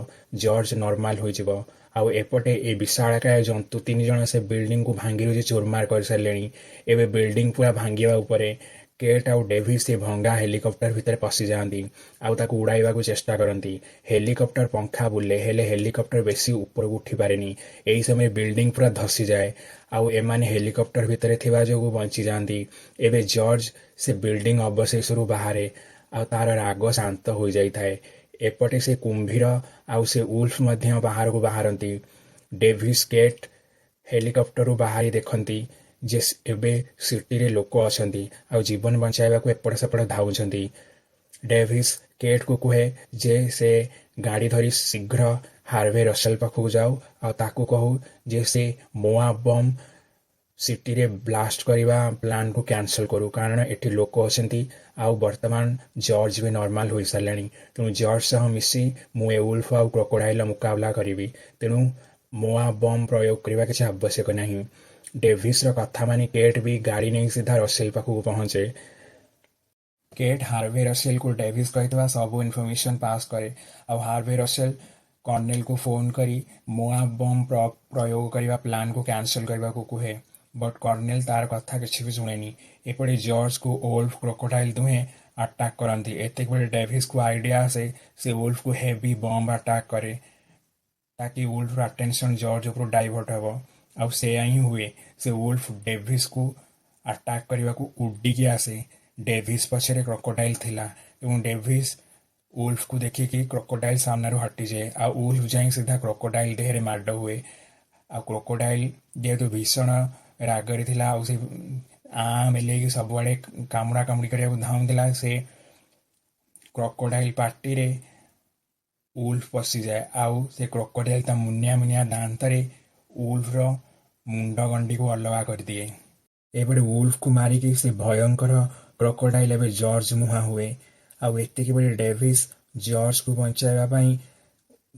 ଜର୍ଜ ନର୍ମାଲ ହୋଇଯିବ। ଆଉ ଏପଟେ ଏ ବିଶାଳକାୟ ଜନ୍ତୁ 3 ଜଣ ସେ ବିଲ୍ଡିଂକୁ ଭାଙ୍ଗିରୁଜି ଚୁରମାର କରିସାରିଲେଣି। ଏବେ ବିଲ୍ଡିଂ ପୁରା ଭାଙ୍ଗିବା ଉପରେ। କେଟ୍ ଆଉ ଡେଭିସ୍ ସେ ଭଙ୍ଗା ହେଲିକପ୍ଟର ଭିତରେ ପଶିଯାଆନ୍ତି ଆଉ ତାକୁ ଉଡ଼ାଇବାକୁ ଚେଷ୍ଟା କରନ୍ତି। ହେଲିକପ୍ଟର ପଙ୍ଖା ବୁଲେ, ହେଲେ ହେଲିକପ୍ଟର ବେଶୀ ଉପରକୁ ଉଠିପାରେନି। ଏହି ସମୟରେ ବିଲ୍ଡିଂ ପୁରା ଧସିଯାଏ ଆଉ ଏମାନେ ହେଲିକପ୍ଟର ଭିତରେ ଥିବା ଯୋଗୁଁ ବଞ୍ଚିଯାଆନ୍ତି। ଏବେ ଜର୍ଜ ସେ ବିଲ୍ଡିଂ ଅବଶେଷରୁ ବାହାରେ ଆଉ ତାର ରାଗ ଶାନ୍ତ ହୋଇଯାଇଥାଏ। ଏପଟେ ସେ କୁମ୍ଭୀର ଆଉ ସେ ଉଲ୍ଫ ମଧ୍ୟ ବାହାରକୁ ବାହାରନ୍ତି। ଡେଭିସ୍ କେଟ୍ ହେଲିକପ୍ଟରରୁ ବାହାରି ଦେଖନ୍ତି ଯେ ଏବେ ସିଟିରେ ଲୋକ ଅଛନ୍ତି ଆଉ ଜୀବନ ବଞ୍ଚାଇବାକୁ ଏପଟ ସେପଟ ଧାଉଁଛନ୍ତି। ଡେଭିସ୍ କେଟ୍କୁ କୁହେ ଯେ ସେ ଗାଡ଼ି ଧରି ଶୀଘ୍ର ହାର୍ଭେ ରସେଲ ପାଖକୁ ଯାଉ ଆଉ ତାକୁ କହୁ ଯେ ସେ ମୋଆ ବମ୍ ସିଟିରେ ବ୍ଲାଷ୍ଟ କରିବା ପ୍ଲାନ୍କୁ କ୍ୟାନସଲ୍ କରୁ, କାରଣ ଏଠି ଲୋକ ଅଛନ୍ତି ଆଉ ବର୍ତ୍ତମାନ ଜର୍ଜ ବି ନର୍ମାଲ ହୋଇସାରିଲାଣି। ତେଣୁ ଜର୍ଜ ସହ ମିଶି ମୁଁ ଏ ଉଲ୍ଫ ଆଉ କ୍ରୋକୋଡାଇଲର ମୁକାବିଲା କରିବି, ତେଣୁ ମୋଆ ବମ୍ ପ୍ରୟୋଗ କରିବା କିଛି ଆବଶ୍ୟକ ନାହିଁ। ଡେଭିସ୍ର କଥା ମାନି କେଟ୍ ବି ଗାଡ଼ି ନେଇ ସିଧା ରସେଲ ପାଖକୁ ପହଞ୍ଚେ। କେଟ୍ ହାର୍ଭେ ରସେଲକୁ ଡେଭିସ୍ କହିଥିବା ସବୁ ଇନଫର୍ମେସନ୍ ପାସ୍ କରେ ଆଉ ହାର୍ଭେ ରସେଲ କର୍ଣ୍ଣେଲକୁ ଫୋନ୍ କରି ମୋଆ ବମ୍ ପ୍ରୟୋଗ କରିବା ପ୍ଲାନ୍କୁ କ୍ୟାନସଲ୍ କରିବାକୁ କୁହେ। ବଟ୍ କର୍ଣ୍ଣେଲ ତାର କଥା କିଛି ବି ଶୁଣେନି। ଏପଟେ ଜର୍ଜକୁ ଓଲ୍ଫ କ୍ରୋକୋଡାଇଲ ଦୁହେଁ ଆଟାକ୍ କରନ୍ତି। ଏତିକିବେଳେ ଡେଭିସ୍କୁ ଆଇଡିଆ ଆସେ ସେ ଓଲ୍ଫକୁ ହେଭି ବମ୍ବ ଆଟାକ୍ କରେ ତାକି ଉଲ୍ଫର ଆଟେନସନ୍ ଜର୍ଜ ଉପରୁ ଡାଇଭର୍ଟ ହେବ। ଆଉ ସେୟା ହିଁ ହୁଏ। ସେ ଉଲ୍ଫ ଡେଭିସ୍କୁ ଆଟାକ୍ କରିବାକୁ ଉଡ଼ିକି ଆସେ। ଡେଭିସ୍ ପଛରେ କ୍ରୋକୋଡାଇଲ ଥିଲା ଏବଂ ଡେଭିସ୍ ଉଲ୍ଫକୁ ଦେଖିକି କ୍ରୋକୋଡାଇଲ ସାମ୍ନାରୁ ହଟିଯାଏ ଆଉ ଉଲ୍ଫ ଯାଇ ସିଧା କ୍ରୋକୋଡାଇଲ ଦେହରେ ମାଡ଼ ହୁଏ। ଆଉ କ୍ରୋକୋଡାଇଲ ଯେହେତୁ ଭୀଷଣ ରାଗରେ ଥିଲା ଆଉ ସେ ମେଲେଇକି ସବୁଆଡ଼େ କାମୁଡ଼ା କାମୁଡ଼ି କରିବାକୁ ଧାଉଁଥିଲା, ସେ କ୍ରୋକୋଡାଇଲ ପାଟିରେ ଉଲ୍ଫ ପଶିଯାଏ ଆଉ ସେ କ୍ରୋକୋଡାଇଲ ତା ମୁନିଆ ମୁନିଆ ଦାନ୍ତରେ ଉଲ୍ଫର ମୁଣ୍ଡ ଗଣ୍ଡିକୁ ଅଲଗା କରିଦିଏ। ଏପଟେ ଉଲ୍ଫକୁ ମାରିକି ସେ ଭୟଙ୍କର କ୍ରୋକୋଡାଇଲ ଏବେ ଜର୍ଜ ମୁହାଁ ହୁଏ। ଆଉ ଏତିକିବେଳେ ଡେଭିସ୍ ଜର୍ଜକୁ ବଞ୍ଚାଇବା ପାଇଁ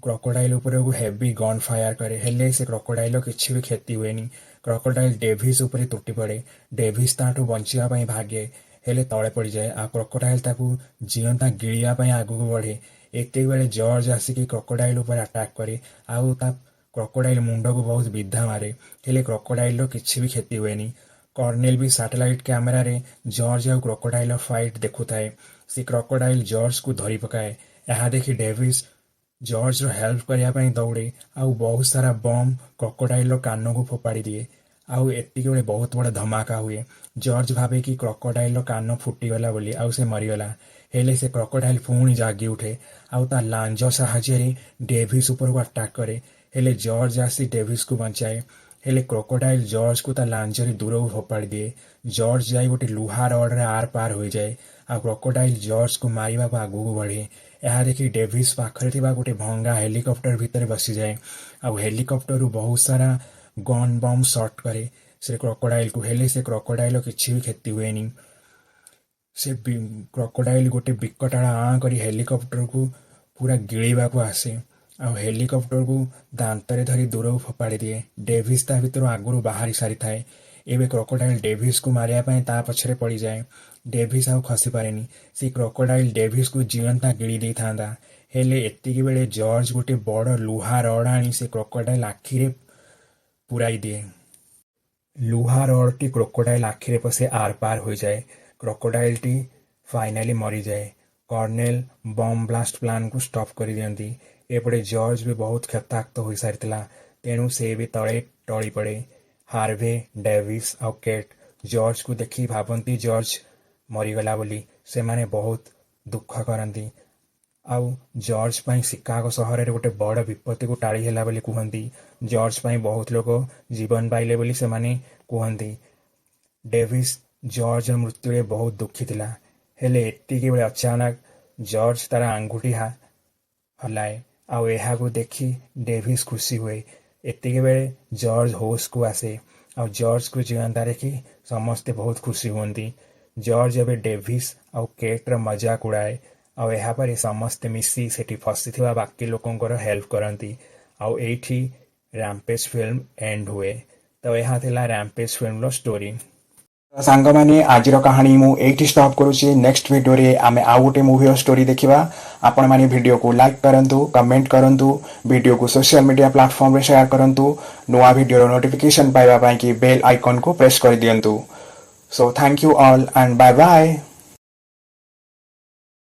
କ୍ରୋକୋଡାଇଲ ଉପରକୁ ହେଭି ଗନ୍ ଫାୟାର କରେ, ହେଲେ ସେ କ୍ରୋକୋଡାଇଲର କିଛି ବି କ୍ଷତି ହୁଏନି। କ୍ରୋକୋଡାଇଲ ଡେଭିସ୍ ଉପରେ ତୁଟି ପଡ଼େ। ଡେଭିସ୍ ତାଠୁ ବଞ୍ଚିବା ପାଇଁ ଭାଗେ, ହେଲେ ତଳେ ପଡ଼ିଯାଏ ଆଉ କ୍ରୋକୋଡାଇଲ ତାକୁ ଜିଅନ୍ତା ଗିଳିବା ପାଇଁ ଆଗକୁ ବଢ଼େ। ଏତିକିବେଳେ ଜର୍ଜ ଆସିକି କ୍ରୋକୋଡାଇଲ ଉପରେ ଆଟାକ୍ କରେ ଆଉ ତା କ୍ରୋକୋଡାଇଲ ମୁଣ୍ଡକୁ ବହୁତ ବିଧା ମାରେ, ହେଲେ କ୍ରୋକୋଡାଇଲର କିଛି ବି କ୍ଷତି ହୁଏନି। କର୍ଣ୍ଣେଲ ବି ସାଟେଲାଇଟ୍ କ୍ୟାମେରାରେ ଜର୍ଜ ଆଉ କ୍ରୋକୋଡାଇଲର ଫାଇଟ୍ ଦେଖୁଥାଏ। ସେ କ୍ରୋକୋଡାଇଲ ଜର୍ଜକୁ ଧରି ପକାଏ। ଏହା ଦେଖି ଡେଭିସ୍ ଜର୍ଜର ହେଲ୍ପ କରିବା ପାଇଁ ଦୌଡ଼େ ଆଉ ବହୁତ ସାରା ବମ୍ କ୍ରୋକୋଡାଇଲର କାନକୁ ଫୋପାଡ଼ି ଦିଏ। ଆଉ ଏତିକିବେଳେ ବହୁତ ବଡ଼ ଧମାକା ହୁଏ। ଜର୍ଜ ଭାବେ କି କ୍ରୋକୋଡାଇଲର କାନ ଫୁଟିଗଲା ବୋଲି ଆଉ ସେ ମରିଗଲା, ହେଲେ ସେ କ୍ରୋକୋଡାଇଲ ପୁଣି ଜାଗି ଉଠେ ଆଉ ତା ଲାଞ୍ଜ ସାହାଯ୍ୟରେ ଡେଭିସ୍ ଉପରକୁ ଆଟାକ୍ କରେ, ହେଲେ ଜର୍ଜ ଆସି ଡେଭିସ୍କୁ ବଞ୍ଚାଏ। ହେଲେ କ୍ରୋକୋଡାଇଲ ଜର୍ଜକୁ ତା ଲାଞ୍ଜରେ ଦୂରକୁ ଫୋପାଡ଼ି ଦିଏ। ଜର୍ଜ ଯାଇ ଗୋଟେ ଲୁହା ରଡ୍ରେ ଆର ପାର ହୋଇଯାଏ ଆଉ କ୍ରୋକୋଡାଇଲ ଜର୍ଜକୁ ମାରିବାକୁ ଆଗକୁ ବଢ଼େ। ଏହା ଦେଖି ଡେଭିସ୍ ପାଖରେ ଥିବା ଗୋଟେ ଭଙ୍ଗା ହେଲିକପ୍ଟର ଭିତରେ ବସିଯାଏ ଆଉ ହେଲିକପ୍ଟରରୁ ବହୁତ ସାରା ଗନ୍ ବମ୍ ସଟ୍ କରେ ସେ କ୍ରୋକୋଡାଇଲକୁ, ହେଲେ ସେ କ୍ରୋକୋଡାଇଲ କିଛି ବି କ୍ଷତି ହୁଏନି। ସେ କ୍ରୋକୋଡାଇଲ ଗୋଟେ ବିକଟାଳ ଆଁ କରି ହେଲିକପ୍ଟରକୁ ପୁରା ଗିଳିବାକୁ ଆସେ ଆଉ ହେଲିକପ୍ଟରକୁ ଦାନ୍ତରେ ଧରି ଦୂରକୁ ଫୋପାଡ଼ି ଦିଏ। ଡେଭିସ୍ ତା ଭିତରୁ ଆଗରୁ ବାହାରି ସାରିଥାଏ। ଏବେ କ୍ରୋକୋଡାଇଲ୍ ଡେଭିସ୍କୁ ମାରିବା ପାଇଁ ତା ପଛରେ ପଡ଼ିଯାଏ। ଡେଭିସ୍ ଆଉ ଖସି ପାରେନି। ସେ କ୍ରୋକୋଡାଇଲ୍ ଡେଭିସ୍କୁ ଜିଅନ୍ତା ଗିଳି ଦେଇଥାନ୍ତା। ହେଲେ ଏତିକି ବେଳେ ଜର୍ଜ ଗୋଟେ ବଡ଼ ଲୁହା ରଡ୍ ଆଣି ସେ କ୍ରୋକୋଡାଇଲ୍ ଆଖିରେ ପୁରାଇ ଦିଏ। ଲୁହା ରଡ୍‌ଟି କ୍ରୋକୋଡାଇଲ୍ ଆଖିରେ ପଶି ଆରପାର ହୋଇଯାଏ। କ୍ରୋକୋଡାଇଲ୍‌ଟି ଫାଇନାଲି ମରିଯାଏ। କର୍ଣ୍ଣେଲ୍ ବମ୍ ବ୍ଲାଷ୍ଟ ପ୍ଲାନ୍‌କୁ ଷ୍ଟପ୍ କରିଦିଅନ୍ତି। ଏପଟେ ଜର୍ଜ ବି ବହୁତ କ୍ଷତାକ୍ତ ହୋଇସାରିଥିଲା। ତେଣୁ ସେ ବି ତଳେ ଟଳିପଡ଼େ। ହାର୍ଭେ, ଡେଭିସ୍ ଆଉ କେଟ୍ ଜର୍ଜକୁ ଦେଖି ଭାବନ୍ତି ଜର୍ଜ ମରିଗଲା ବୋଲି। ସେମାନେ ବହୁତ ଦୁଃଖ କରନ୍ତି। ଆଉ ଜର୍ଜ ପାଇଁ ଶିକାଗୋ ସହରରେ ଗୋଟେ ବଡ଼ ବିପତ୍ତିକୁ ଟାଳି ହେଲା ବୋଲି କୁହନ୍ତି। ଜର୍ଜ ପାଇଁ ବହୁତ ଲୋକ ଜୀବନ ପାଇଲେ ବୋଲି ସେମାନେ କୁହନ୍ତି। ଡେଭିସ୍ ଜର୍ଜର ମୃତ୍ୟୁରେ ବହୁତ ଦୁଃଖୀ ଥିଲା। ହେଲେ ଏତିକିବେଳେ ଅଚାନକ ଜର୍ଜ ତାର ଆଙ୍ଗୁଠି ହଲାଏ ଆଉ ଏହାକୁ ଦେଖି ଡେଭିସ୍ ଖୁସି ହୁଏ। ଏତିକିବେଳେ ଜର୍ଜ ହୋସ୍‌କୁ ଆସେ ଆଉ ଜର୍ଜକୁ ଜିଅନ୍ତା ଦେଖି ସମସ୍ତେ ବହୁତ ଖୁସି ହୁଅନ୍ତି। ଜର୍ଜ ଏବେ ଡେଭିସ୍ ଆଉ କେଟ୍‌ର ମଜାକ ଉଡ଼ାଏ ଆଉ ଏହାପରେ ସମସ୍ତେ ମିଶି ସେଠି ଫସିଥିବା ବାକି ଲୋକଙ୍କର ହେଲ୍ପ କରନ୍ତି। ଆଉ ଏଇଠି ରାମ୍ପେଜ୍ ଫିଲ୍ମ ଏଣ୍ଡ ହୁଏ। ତ ଏହା ଥିଲା ରାମ୍ପେଜ୍ ଫିଲ୍ମର ଷ୍ଟୋରି। ସାଙ୍ଗମାନେ ଆଜିର କାହାଣୀ ମୁଁ ଏଇଠି ଷ୍ଟପ୍ କରୁଛି। ନେକ୍ସଟ ଭିଡ଼ିଓରେ ଆମେ ଆଉ ଗୋଟେ ମୁଭିର ଷ୍ଟୋରି ଦେଖିବା। ଆପଣମାନେ ଭିଡ଼ିଓକୁ ଲାଇକ୍ କରନ୍ତୁ, କମେଣ୍ଟ କରନ୍ତୁ, ଭିଡ଼ିଓକୁ ସୋସିଆଲ ମିଡ଼ିଆ ପ୍ଲାଟଫର୍ମରେ ସେୟାର କରନ୍ତୁ। ନୂଆ ଭିଡ଼ିଓର ନୋଟିଫିକେସନ୍ ପାଇବା ପାଇଁ କି ବେଲ୍ ଆଇକନ୍‌କୁ ପ୍ରେସ୍ କରିଦିଅନ୍ତୁ। So thank you all and bye bye.